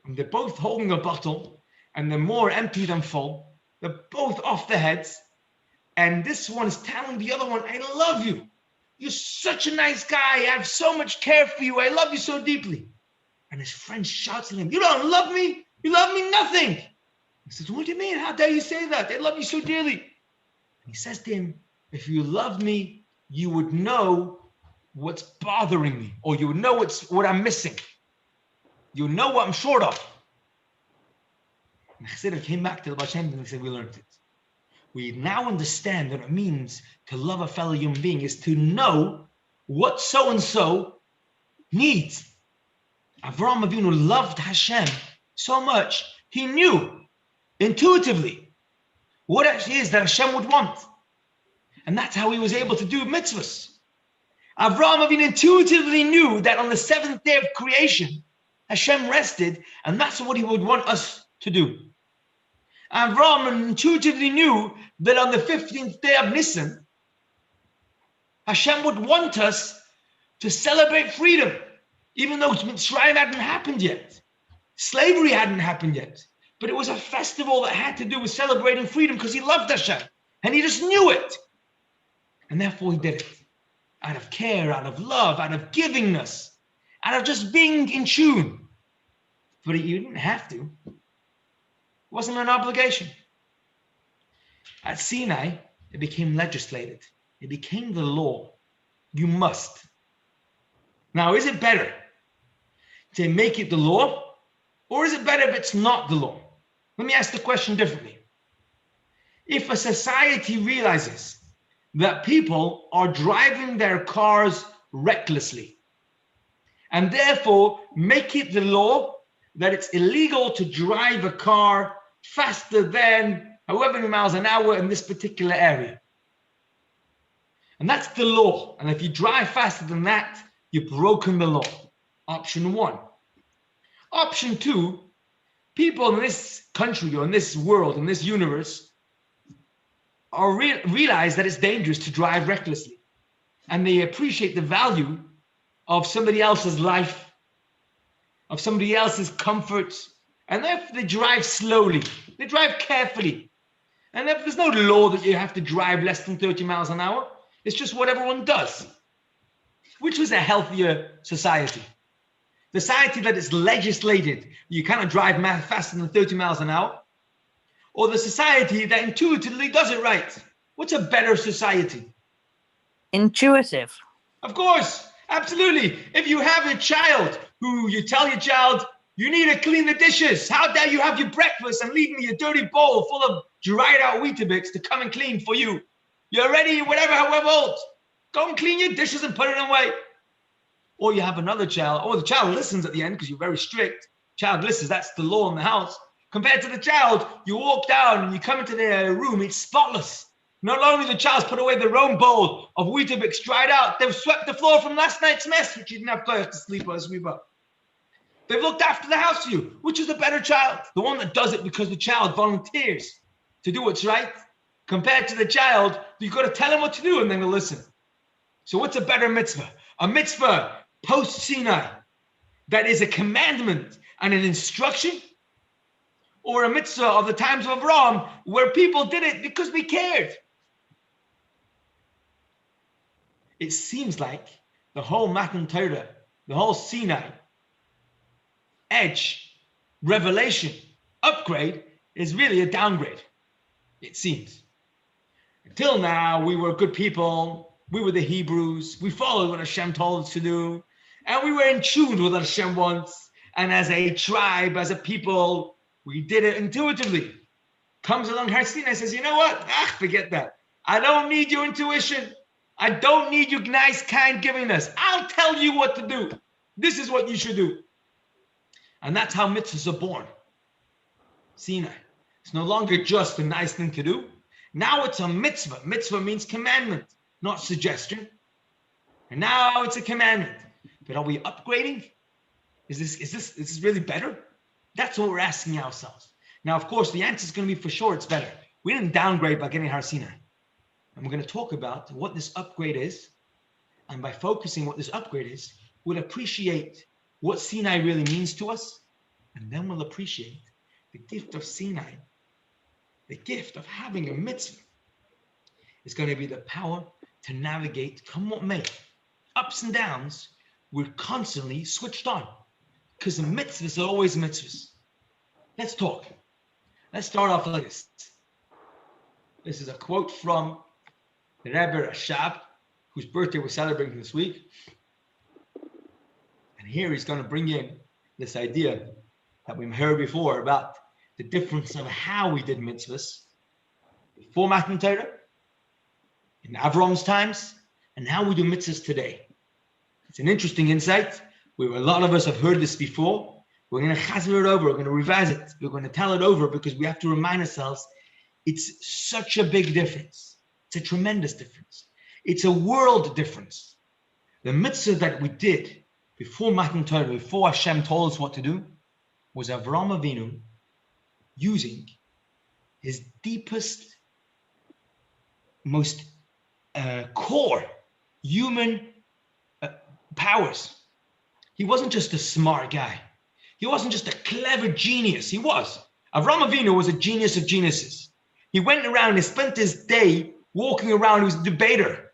And they're both holding a bottle and they're more empty than full. They're both off their heads. And this one is telling the other one, I love you. You're such a nice guy. I have so much care for you. I love you so deeply. And his friend shouts at him, you don't love me? You love me nothing. He says, what do you mean? How dare you say that? I love you so dearly. And he says to him, if you loved me, you would know what's bothering me, or you would know what I'm missing. You know what I'm short of. And Chassidus came back to the Baal Shem Tov and said, we learned it. We now understand that it means to love a fellow human being is to know what so-and-so needs. Avraham Avinu loved Hashem so much, he knew intuitively what it is that Hashem would want. And that's how he was able to do mitzvahs. Avraham Avinu intuitively knew that on the seventh day of creation, Hashem rested, and that's what he would want us to do. Avraham intuitively knew that on the 15th day of Nisan, Hashem would want us to celebrate freedom, even though Mitzrayim hadn't happened yet. Slavery hadn't happened yet. But it was a festival that had to do with celebrating freedom because he loved Hashem. And he just knew it. And therefore he did it. Out of care, out of love, out of givingness, out of just being in tune. But you didn't have to. It wasn't an obligation. At Sinai, it became legislated. It became the law. You must. Now, is it better to make it the law, or is it better if it's not the law? Let me ask the question differently. If a society realizes that people are driving their cars recklessly, and therefore make it the law that it's illegal to drive a car faster than however many miles an hour in this particular area. And that's the law. And if you drive faster than that, you've broken the law. Option one. Option two, people in this country or in this world, in this universe, realize that it's dangerous to drive recklessly. And they appreciate the value of somebody else's life, of somebody else's comfort. And if they drive slowly, they drive carefully. And if there's no law that you have to drive less than 30 miles an hour, it's just what everyone does. Which was a healthier society? The society that is legislated, you cannot drive faster than 30 miles an hour, or the society that intuitively does it right? What's a better society?
Intuitive.
Of course. Absolutely. If you have a child who you tell your child, you need to clean the dishes. How dare you have your breakfast and leave me a dirty bowl full of dried out Weetabix to come and clean for you. You're ready, whatever, however old. Go and clean your dishes and put it away. Or you have another child, or the child listens at the end because you're very strict. Child listens, that's the law in the house. Compared to the child, you walk down and you come into their room, it's spotless. Not only the child's put away their own bowl of Weetabix dried out, they've swept the floor from last night's mess, which you didn't have time to sleep or sweep up. They've looked after the house for you. Which is the better child? The one that does it because the child volunteers to do what's right, compared to the child, you've got to tell him what to do and then he'll listen. So what's a better mitzvah? A mitzvah post-Sinai that is a commandment and an instruction? Or a mitzvah of the times of Avraham where people did it because we cared? It seems like the whole Matan Torah, the whole Sinai, edge, revelation, upgrade is really a downgrade, it seems. Until now, we were good people. We were the Hebrews. We followed what Hashem told us to do. And we were in tune with what Hashem wants. And as a tribe, as a people, we did it intuitively. Comes along Har Sinai and says, you know what? Forget that. I don't need your intuition. I don't need your nice, kind givingness. I'll tell you what to do. This is what you should do. And that's how mitzvahs are born. Sinai. It's no longer just a nice thing to do. Now it's a mitzvah. Mitzvah means commandment, not suggestion. And now it's a commandment. But are we upgrading? Is this really better? That's what we're asking ourselves. Now, of course, the answer is going to be for sure it's better. We didn't downgrade by getting Har Sinai. And we're going to talk about what this upgrade is. And by focusing what this upgrade is, we'll appreciate what Sinai really means to us. And then we'll appreciate the gift of Sinai, the gift of having a mitzvah. Is going to be the power to navigate, come what may. Ups and downs, we're constantly switched on. Because the mitzvahs are always mitzvahs. Let's talk. Let's start off like this. This is a quote from the Rebbe Rashab, whose birthday we're celebrating this week. And here he's going to bring in this idea that we've heard before about the difference of how we did mitzvahs before Matan Torah, in Avram's times, and how we do mitzvahs today. It's an interesting insight. A lot of us have heard this before. We're going to chazir it over. We're going to revise it. We're going to tell it over because we have to remind ourselves it's such a big difference. It's a tremendous difference. It's a world difference. The mitzvah that we did before Matan Torah, before Hashem told us what to do, was Avraham Avinu using his deepest, most core human powers. He wasn't just a smart guy. He wasn't just a clever genius. He was. Avraham Avinu was a genius of geniuses. He went around and spent his day walking around. He was a debater.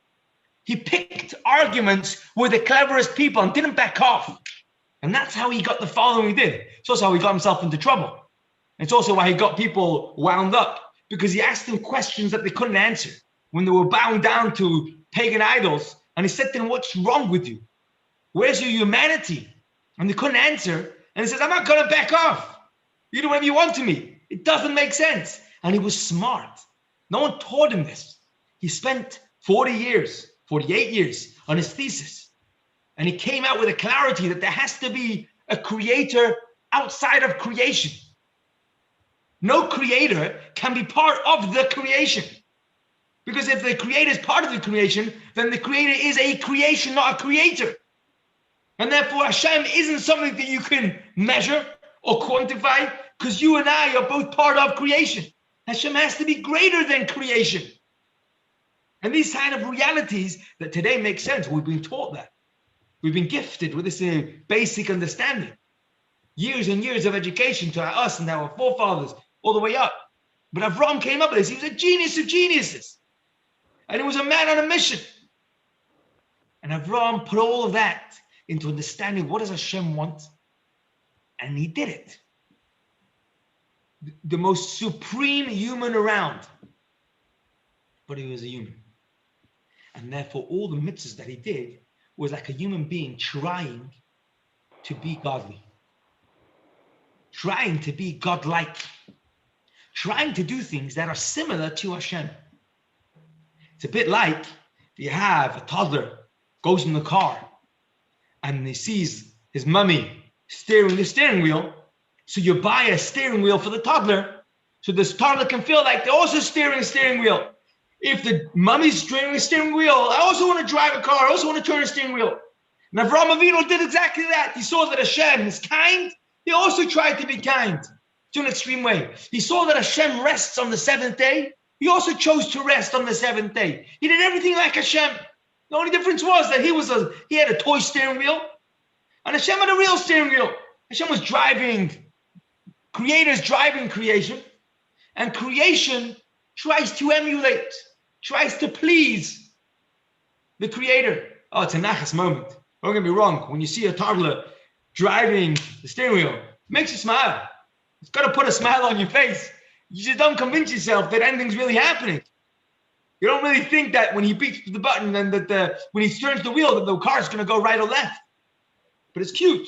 He picked arguments with the cleverest people and didn't back off. And that's how he got the following he did. It's also how he got himself into trouble. It's also why he got people wound up, because he asked them questions that they couldn't answer when they were bound down to pagan idols. And he said to them, what's wrong with you? Where's your humanity? And they couldn't answer. And he says, I'm not going to back off. You do whatever you want to me. It doesn't make sense. And he was smart. No one taught him this. He spent 48 years on his thesis. And he came out with a clarity that there has to be a creator outside of creation. No creator can be part of the creation. Because if the creator is part of the creation, then the creator is a creation, not a creator. And therefore Hashem isn't something that you can measure or quantify, because you and I are both part of creation. Hashem has to be greater than creation. And these kind of realities that today make sense, we've been taught that. We've been gifted with this basic understanding. Years and years of education to us and our forefathers, all the way up. But Avraham came up with this. He was a genius of geniuses. And he was a man on a mission. And Avraham put all of that into understanding what does Hashem want. And he did it. The most supreme human around. But he was a human. And therefore all the mitzvahs that he did was like a human being trying to be godly, trying to be godlike, trying to do things that are similar to Hashem. It's a bit like you have a toddler goes in the car and he sees his mummy steering the steering wheel. So you buy a steering wheel for the toddler so this toddler can feel like they're also steering a steering wheel. If the mummy's steering a steering wheel, I also want to drive a car. I also want to turn a steering wheel. And Avraham Avinu did exactly that. He saw that Hashem is kind. He also tried to be kind to an extreme way. He saw that Hashem rests on the seventh day. He also chose to rest on the seventh day. He did everything like Hashem. The only difference was that he had a toy steering wheel, and Hashem had a real steering wheel. Hashem was driving, Creator's driving creation, and creation tries to emulate, tries to please the Creator. Oh, it's a nachas moment. Don't get me wrong. When you see a toddler driving the steering wheel, it makes you smile. It's got to put a smile on your face. You just don't convince yourself that anything's really happening. You don't really think that when he beats the button and that when he turns the wheel that the car's going to go right or left. But it's cute.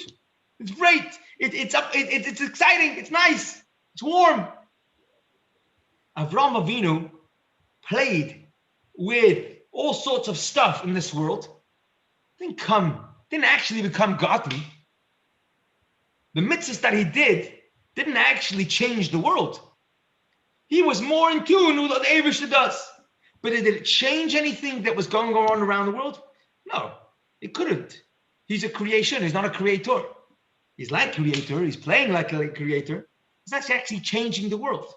It's great. It's exciting. It's nice. It's warm. Avraham Avinu played with all sorts of stuff in this world. Didn't actually become godly. The mitzvahs that he didn't actually change the world. He was more in tune with what the Eibishter does. But did it change anything that was going on around the world? No, it couldn't. He's a creation. He's not a creator. He's like creator. He's playing like a creator. He's actually changing the world.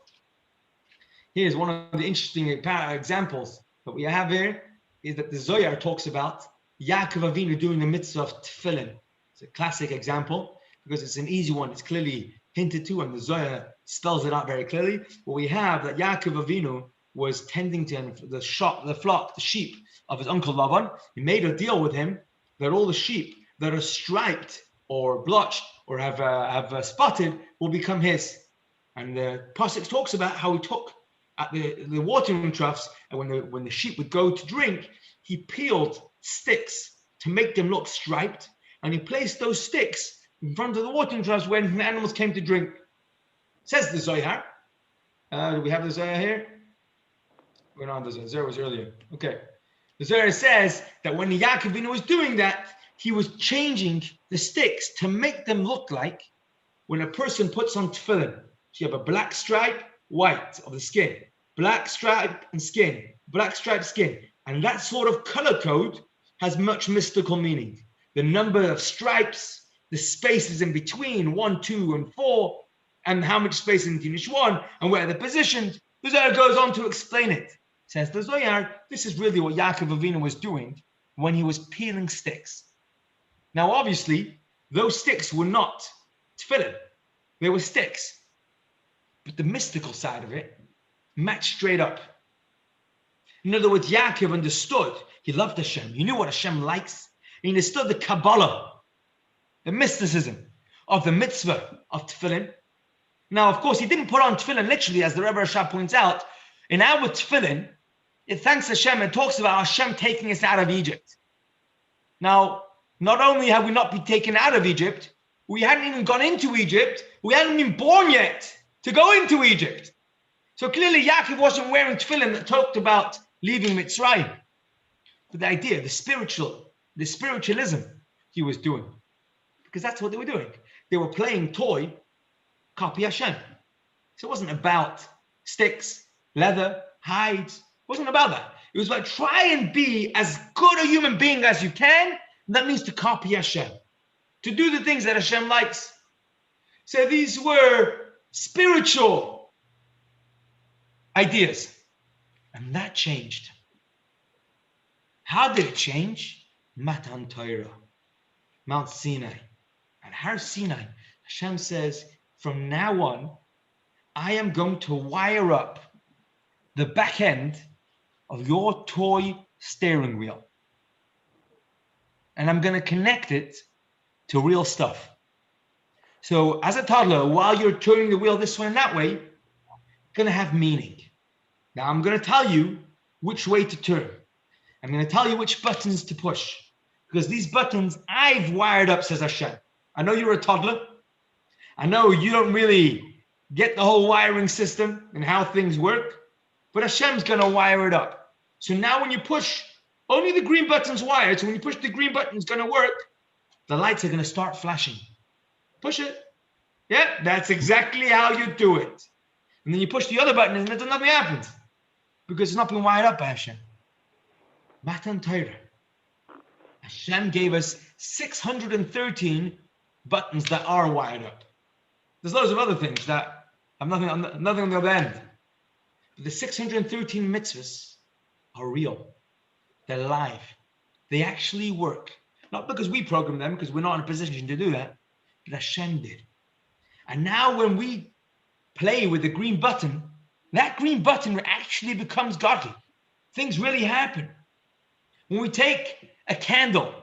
Here's one of the interesting examples that we have here is that the Zohar talks about Yaakov Avinu doing the mitzvah of tefillin. It's a classic example because it's an easy one. It's clearly hinted to, and the Zohar spells it out very clearly. But we have that Yaakov Avinu was tending to the sheep of his uncle Laban. He made a deal with him that all the sheep that are striped or blotched or have spotted will become his. And the Pasuk talks about how he took at the watering troughs, and when the sheep would go to drink, he peeled sticks to make them look striped, and he placed those sticks in front of the watering troughs when the animals came to drink. Says the Zohar. Do we have the Zohar here? We're not on the Zohar. Zohar was earlier. Okay. The Zohar says that when Yaakov Avinu was doing that, he was changing the sticks to make them look like when a person puts on tefillin. So you have a black stripe, white of the skin, black stripe and skin, black stripe skin. And that sort of color code has much mystical meaning. The number of stripes, the spaces in between 1, 2, and 4, and how much space in between each one, and where they're positioned. The Zohar goes on to explain it. Says the Zohar, this is really what Yaakov Avinu was doing when he was peeling sticks. Now, obviously, those sticks were not tefillin. They were sticks. But the mystical side of it matched straight up. In other words, Yaakov understood. He loved Hashem. He knew what Hashem likes. He understood the Kabbalah, the mysticism of the mitzvah of tefillin. Now, of course, he didn't put on tefillin literally, as the Rebbe Rashab points out. In our tefillin, it thanks Hashem and talks about Hashem taking us out of Egypt. Now, not only have we not been taken out of Egypt, we hadn't even gone into Egypt. We hadn't been born yet to go into Egypt. So clearly, Yaakov wasn't wearing tefillin that talked about leaving Mitzrayim. But the idea, the spiritualism he was doing, because that's what they were doing. They were playing toy, copy Hashem. So it wasn't about sticks, leather, hides. It wasn't about that. It was about try and be as good a human being as you can. And that means to copy Hashem, to do the things that Hashem likes. So these were spiritual ideas. And that changed. How did it change? Matan Torah, Mount Sinai. At Har Sinai, Hashem says, from now on, I am going to wire up the back end of your toy steering wheel. And I'm going to connect it to real stuff. So as a toddler, while you're turning the wheel this way and that way, it's going to have meaning. Now I'm going to tell you which way to turn. I'm going to tell you which buttons to push. Because these buttons I've wired up, says Hashem. I know you're a toddler. I know you don't really get the whole wiring system and how things work, but Hashem's going to wire it up. So now when you push, only the green button's wired. So when you push the green button, it's going to work. The lights are going to start flashing. Push it. Yeah, that's exactly how you do it. And then you push the other button and nothing happens because it's not been wired up by Hashem. Matan Torah. Hashem gave us 613 buttons that are wired up. There's loads of other things that have nothing on the other end. But the 613 mitzvahs are real. They're live. They actually work. Not because we program them, because we're not in a position to do that, but Hashem did. And now when we play with the green button, that green button actually becomes godly. Things really happen. When we take a candle,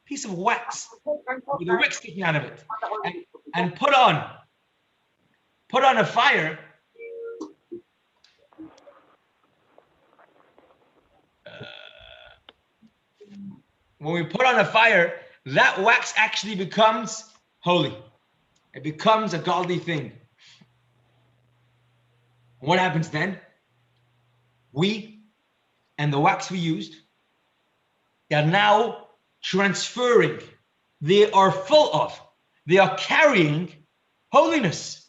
piece of wax with a wick sticking out of it, and put on a fire, when we put on a fire, that wax actually becomes holy. It becomes a godly thing. What happens then? We and the wax we used are now transferring. They are full of, they are carrying holiness.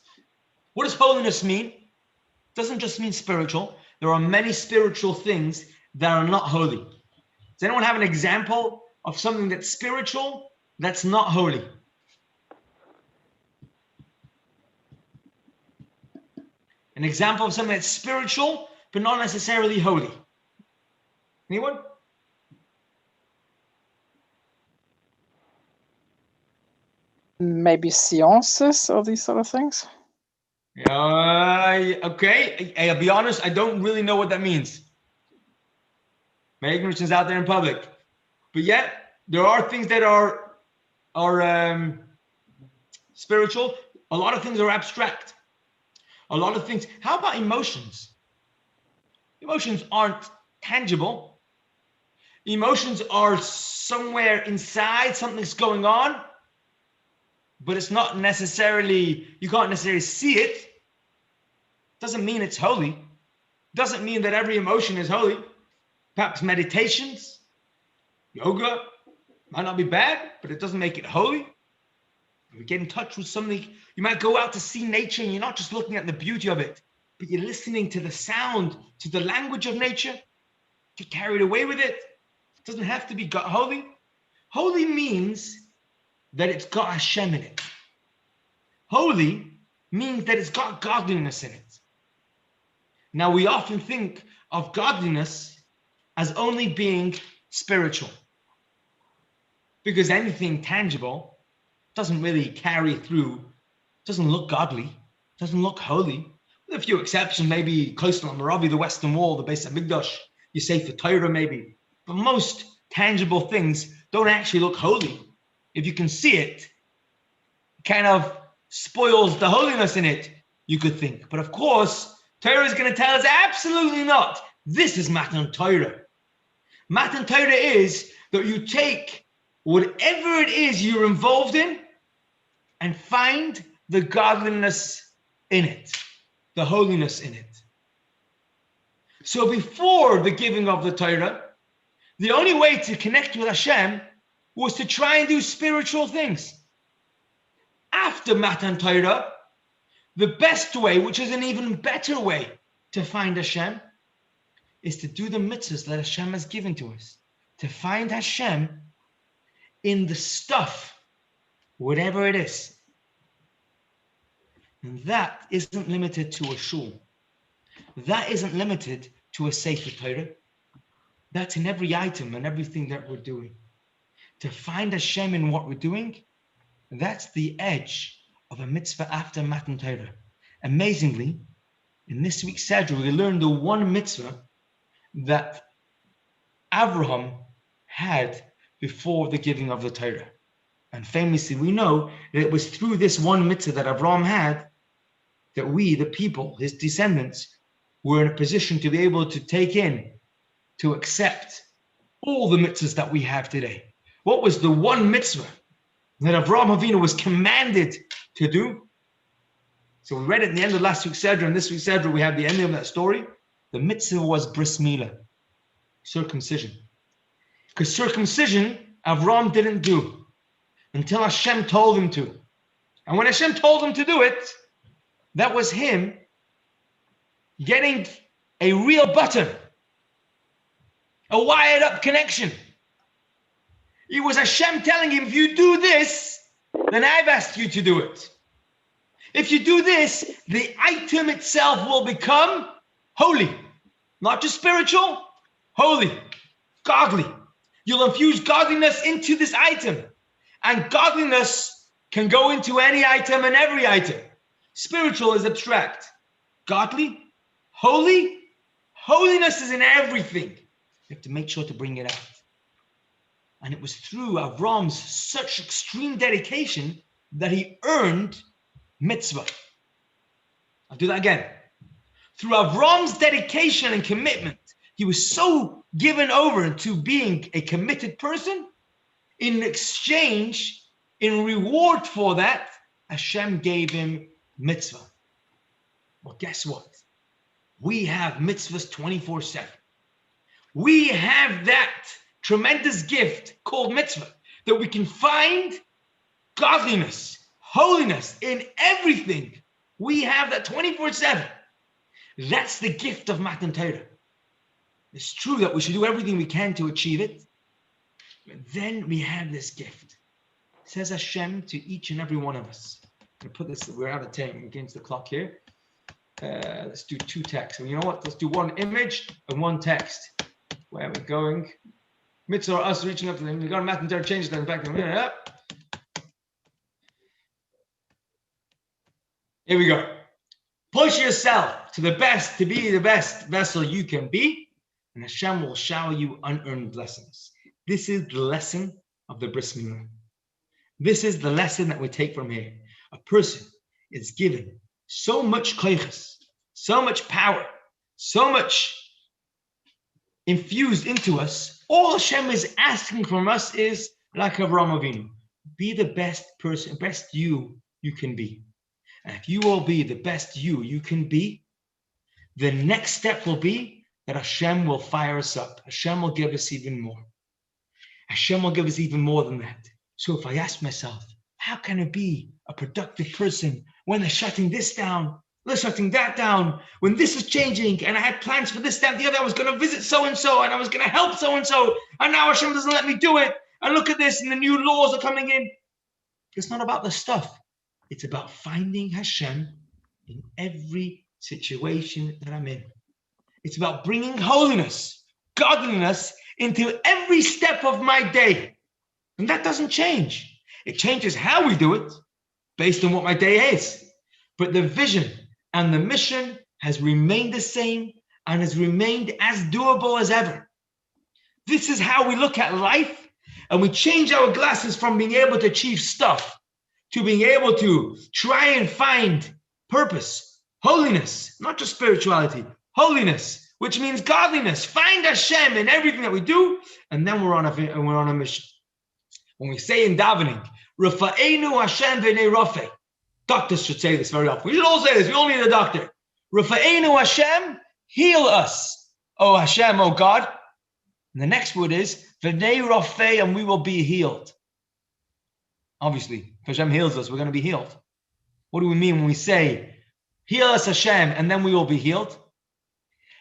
What does holiness mean? It doesn't just mean spiritual. There are many spiritual things that are not holy. Does anyone have an example of something that's spiritual that's not holy? An example of something that's spiritual but not necessarily holy. Anyone?
Maybe seances or these sort of things.
Okay. I'll be honest, I don't really know what that means. My ignorance is out there in public. But yet, there are things that are spiritual. A lot of things are abstract. A lot of things. How about emotions? Emotions aren't tangible. Emotions are somewhere inside, something's going on, but it's not necessarily, you can't necessarily see it. Doesn't mean it's holy. Doesn't mean that every emotion is holy. Perhaps meditations, yoga might not be bad, but it doesn't make it holy. You get in touch with something. You might go out to see nature and you're not just looking at the beauty of it, but you're listening to the sound, to the language of nature. Get carried away with it. It doesn't have to be holy. Holy means that it's got Hashem in it. Holy means that it's got godliness in it. Now, we often think of godliness as only being spiritual, because anything tangible doesn't really carry through, doesn't look godly, doesn't look holy. With a few exceptions, maybe close to Maravi, the Western Wall, the Beis HaMikdash, you say for Torah maybe. But most tangible things don't actually look holy. If you can see it, it kind of spoils the holiness in it, you could think. But of course, Torah is going to tell us absolutely not. This is Matan Torah. Matan Torah is that you take whatever it is you're involved in and find the godliness in it, the holiness in it. So before the giving of the Torah, the only way to connect with Hashem was to try and do spiritual things. After Matan Torah, the best way, which is an even better way to find Hashem, is to do the mitzvahs that Hashem has given to us. To find Hashem in the stuff, whatever it is. And that isn't limited to a shul. That isn't limited to a Sefer Torah. That's in every item and everything that we're doing. To find Hashem in what we're doing, that's the edge of a mitzvah after Matan Torah. Amazingly, in this week's Seder, we learned the one mitzvah that Abraham had before the giving of the Torah. And famously, we know that it was through this one mitzvah that Abraham had that we, the people, his descendants, were in a position to be able to take in, to accept all the mitzvahs that we have today. What was the one mitzvah that Avraham Avinu was commanded to do? So we read it in the end of last week's Seder, and this week's Seder we have the ending of that story. The mitzvah was bris milah, circumcision. Because circumcision, Avraham didn't do until Hashem told him to. And when Hashem told him to do it, that was him getting a real button, a wired up connection. It was Hashem telling him, if you do this, then I've asked you to do it. If you do this, the item itself will become holy. Not just spiritual, holy, godly. You'll infuse godliness into this item. And godliness can go into any item and every item. Spiritual is abstract. Godly, holy, holiness is in everything. You have to make sure to bring it out. And it was through Avram's such extreme dedication that he earned mitzvah. I'll do that again. Through Avram's dedication and commitment, he was so given over to being a committed person. In exchange, in reward for that, Hashem gave him mitzvah. Well, guess what? We have mitzvahs 24/7. We have that tremendous gift called mitzvah, that we can find godliness, holiness in everything. We have that 24/7. That's the gift of Matan Torah. It's true that we should do everything we can to achieve it, but then we have this gift. Says Hashem to each and every one of us. I'm going to put this, we're out of time against the clock here. Let's do two texts. And you know what? Let's do one image and one text. Where are we going? Mitzvah, us reaching up to them. We've got a Matan Torah, change that back to them. Here we go. Push yourself to the best, to be the best vessel you can be, and Hashem will shower you unearned blessings. This is the lesson of the bris milah. This is the lesson that we take from here. A person is given so much koiches, so much power, so much infused into us. All Hashem is asking from us is, like Avraham Avinu, be the best person, best you can be. And if you will be the best you can be, the next step will be that Hashem will fire us up. Hashem will give us even more. Hashem will give us even more than that. So if I ask myself, how can I be a productive person when they're shutting this down, they're shutting that down, when this is changing, and I had plans for this, that, and the other, I was going to visit so-and-so, and I was going to help so-and-so, and now Hashem doesn't let me do it, and look at this, and the new laws are coming in. It's not about the stuff. It's about finding Hashem in every situation that I'm in. It's about bringing holiness, godliness into every step of my day. And that doesn't change. It changes how we do it based on what my day is. But the vision and the mission has remained the same and has remained as doable as ever. This is how we look at life, and we change our glasses from being able to achieve stuff to being able to try and find purpose, holiness, not just spirituality, holiness, which means godliness. Find Hashem in everything that we do, and then we're on a mission. When we say in davening, Rafa'enu Hashem v'nei Rafe. Doctors should say this very often. We should all say this. We all need a doctor. Rafa'enu Hashem, heal us, O Hashem, O God. And the next word is v'nei Rafe, and we will be healed. Obviously, if Hashem heals us, we're going to be healed. What do we mean when we say, heal us Hashem, and then we will be healed?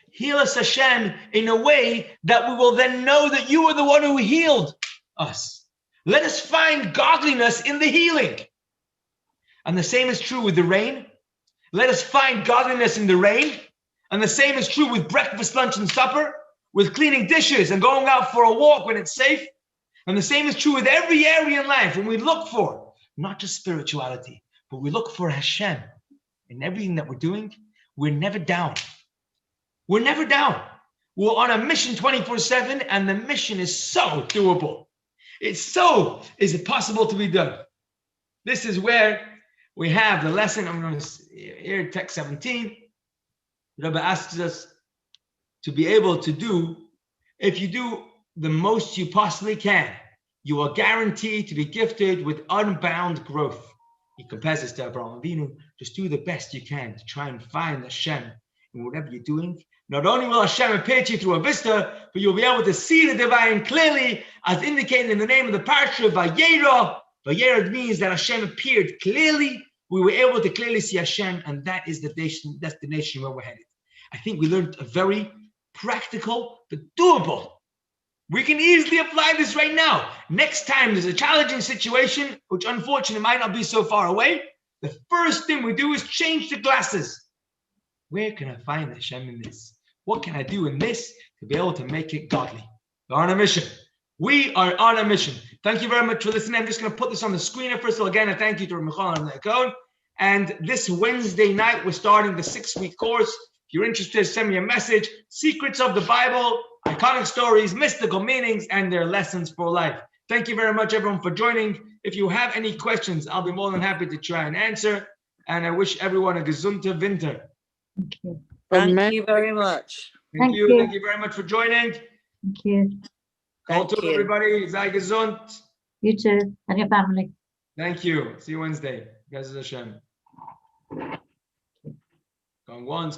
Heal us Hashem in a way that we will then know that you are the one who healed us. Let us find godliness in the healing. And the same is true with the rain. Let us find godliness in the rain. And the same is true with breakfast, lunch, and supper, with cleaning dishes and going out for a walk when it's safe. And the same is true with every area in life. When we look for not just spirituality, but we look for Hashem in everything that we're doing, we're never down. We're never down. We're on a mission 24/7, and the mission is so doable. Is it possible to be done? This is where we have the lesson. I'm going to hear text 17. The Rebbe asks us to be able to do, if you do the most you possibly can, you are guaranteed to be gifted with unbound growth. He compares this to Abraham Avinu. Just do the best you can to try and find Hashem in whatever you're doing. Not only will Hashem appear to you through a vista, but you'll be able to see the divine clearly, as indicated in the name of the Parshah, Vayeira. Vayeira means that Hashem appeared clearly. We were able to clearly see Hashem, and that is the destination where we're headed. I think we learned a very practical but doable. We can easily apply this right now. Next time there's a challenging situation, which unfortunately might not be so far away, the first thing we do is change the glasses. Where can I find Hashem in this? What can I do in this to be able to make it godly? We're on a mission. We are on a mission. Thank you very much for listening. I'm just going to put this on the screen. First of all, again, a thank you to Michal and Cohen. And this Wednesday night, we're starting the 6-week course. If you're interested, send me a message. Secrets of the Bible, iconic stories, mystical meanings, and their lessons for life. Thank you very much, everyone, for joining. If you have any questions, I'll be more than happy to try and answer. And I wish everyone a gesunte Winter.
Thank you.
Thank you very much.
Thank you.
Thank you very much for joining.
Thank you.
Call to everybody. Sei gesund.
You too, and your family.
Thank you. See you Wednesday. Guys, Hashem. Going once.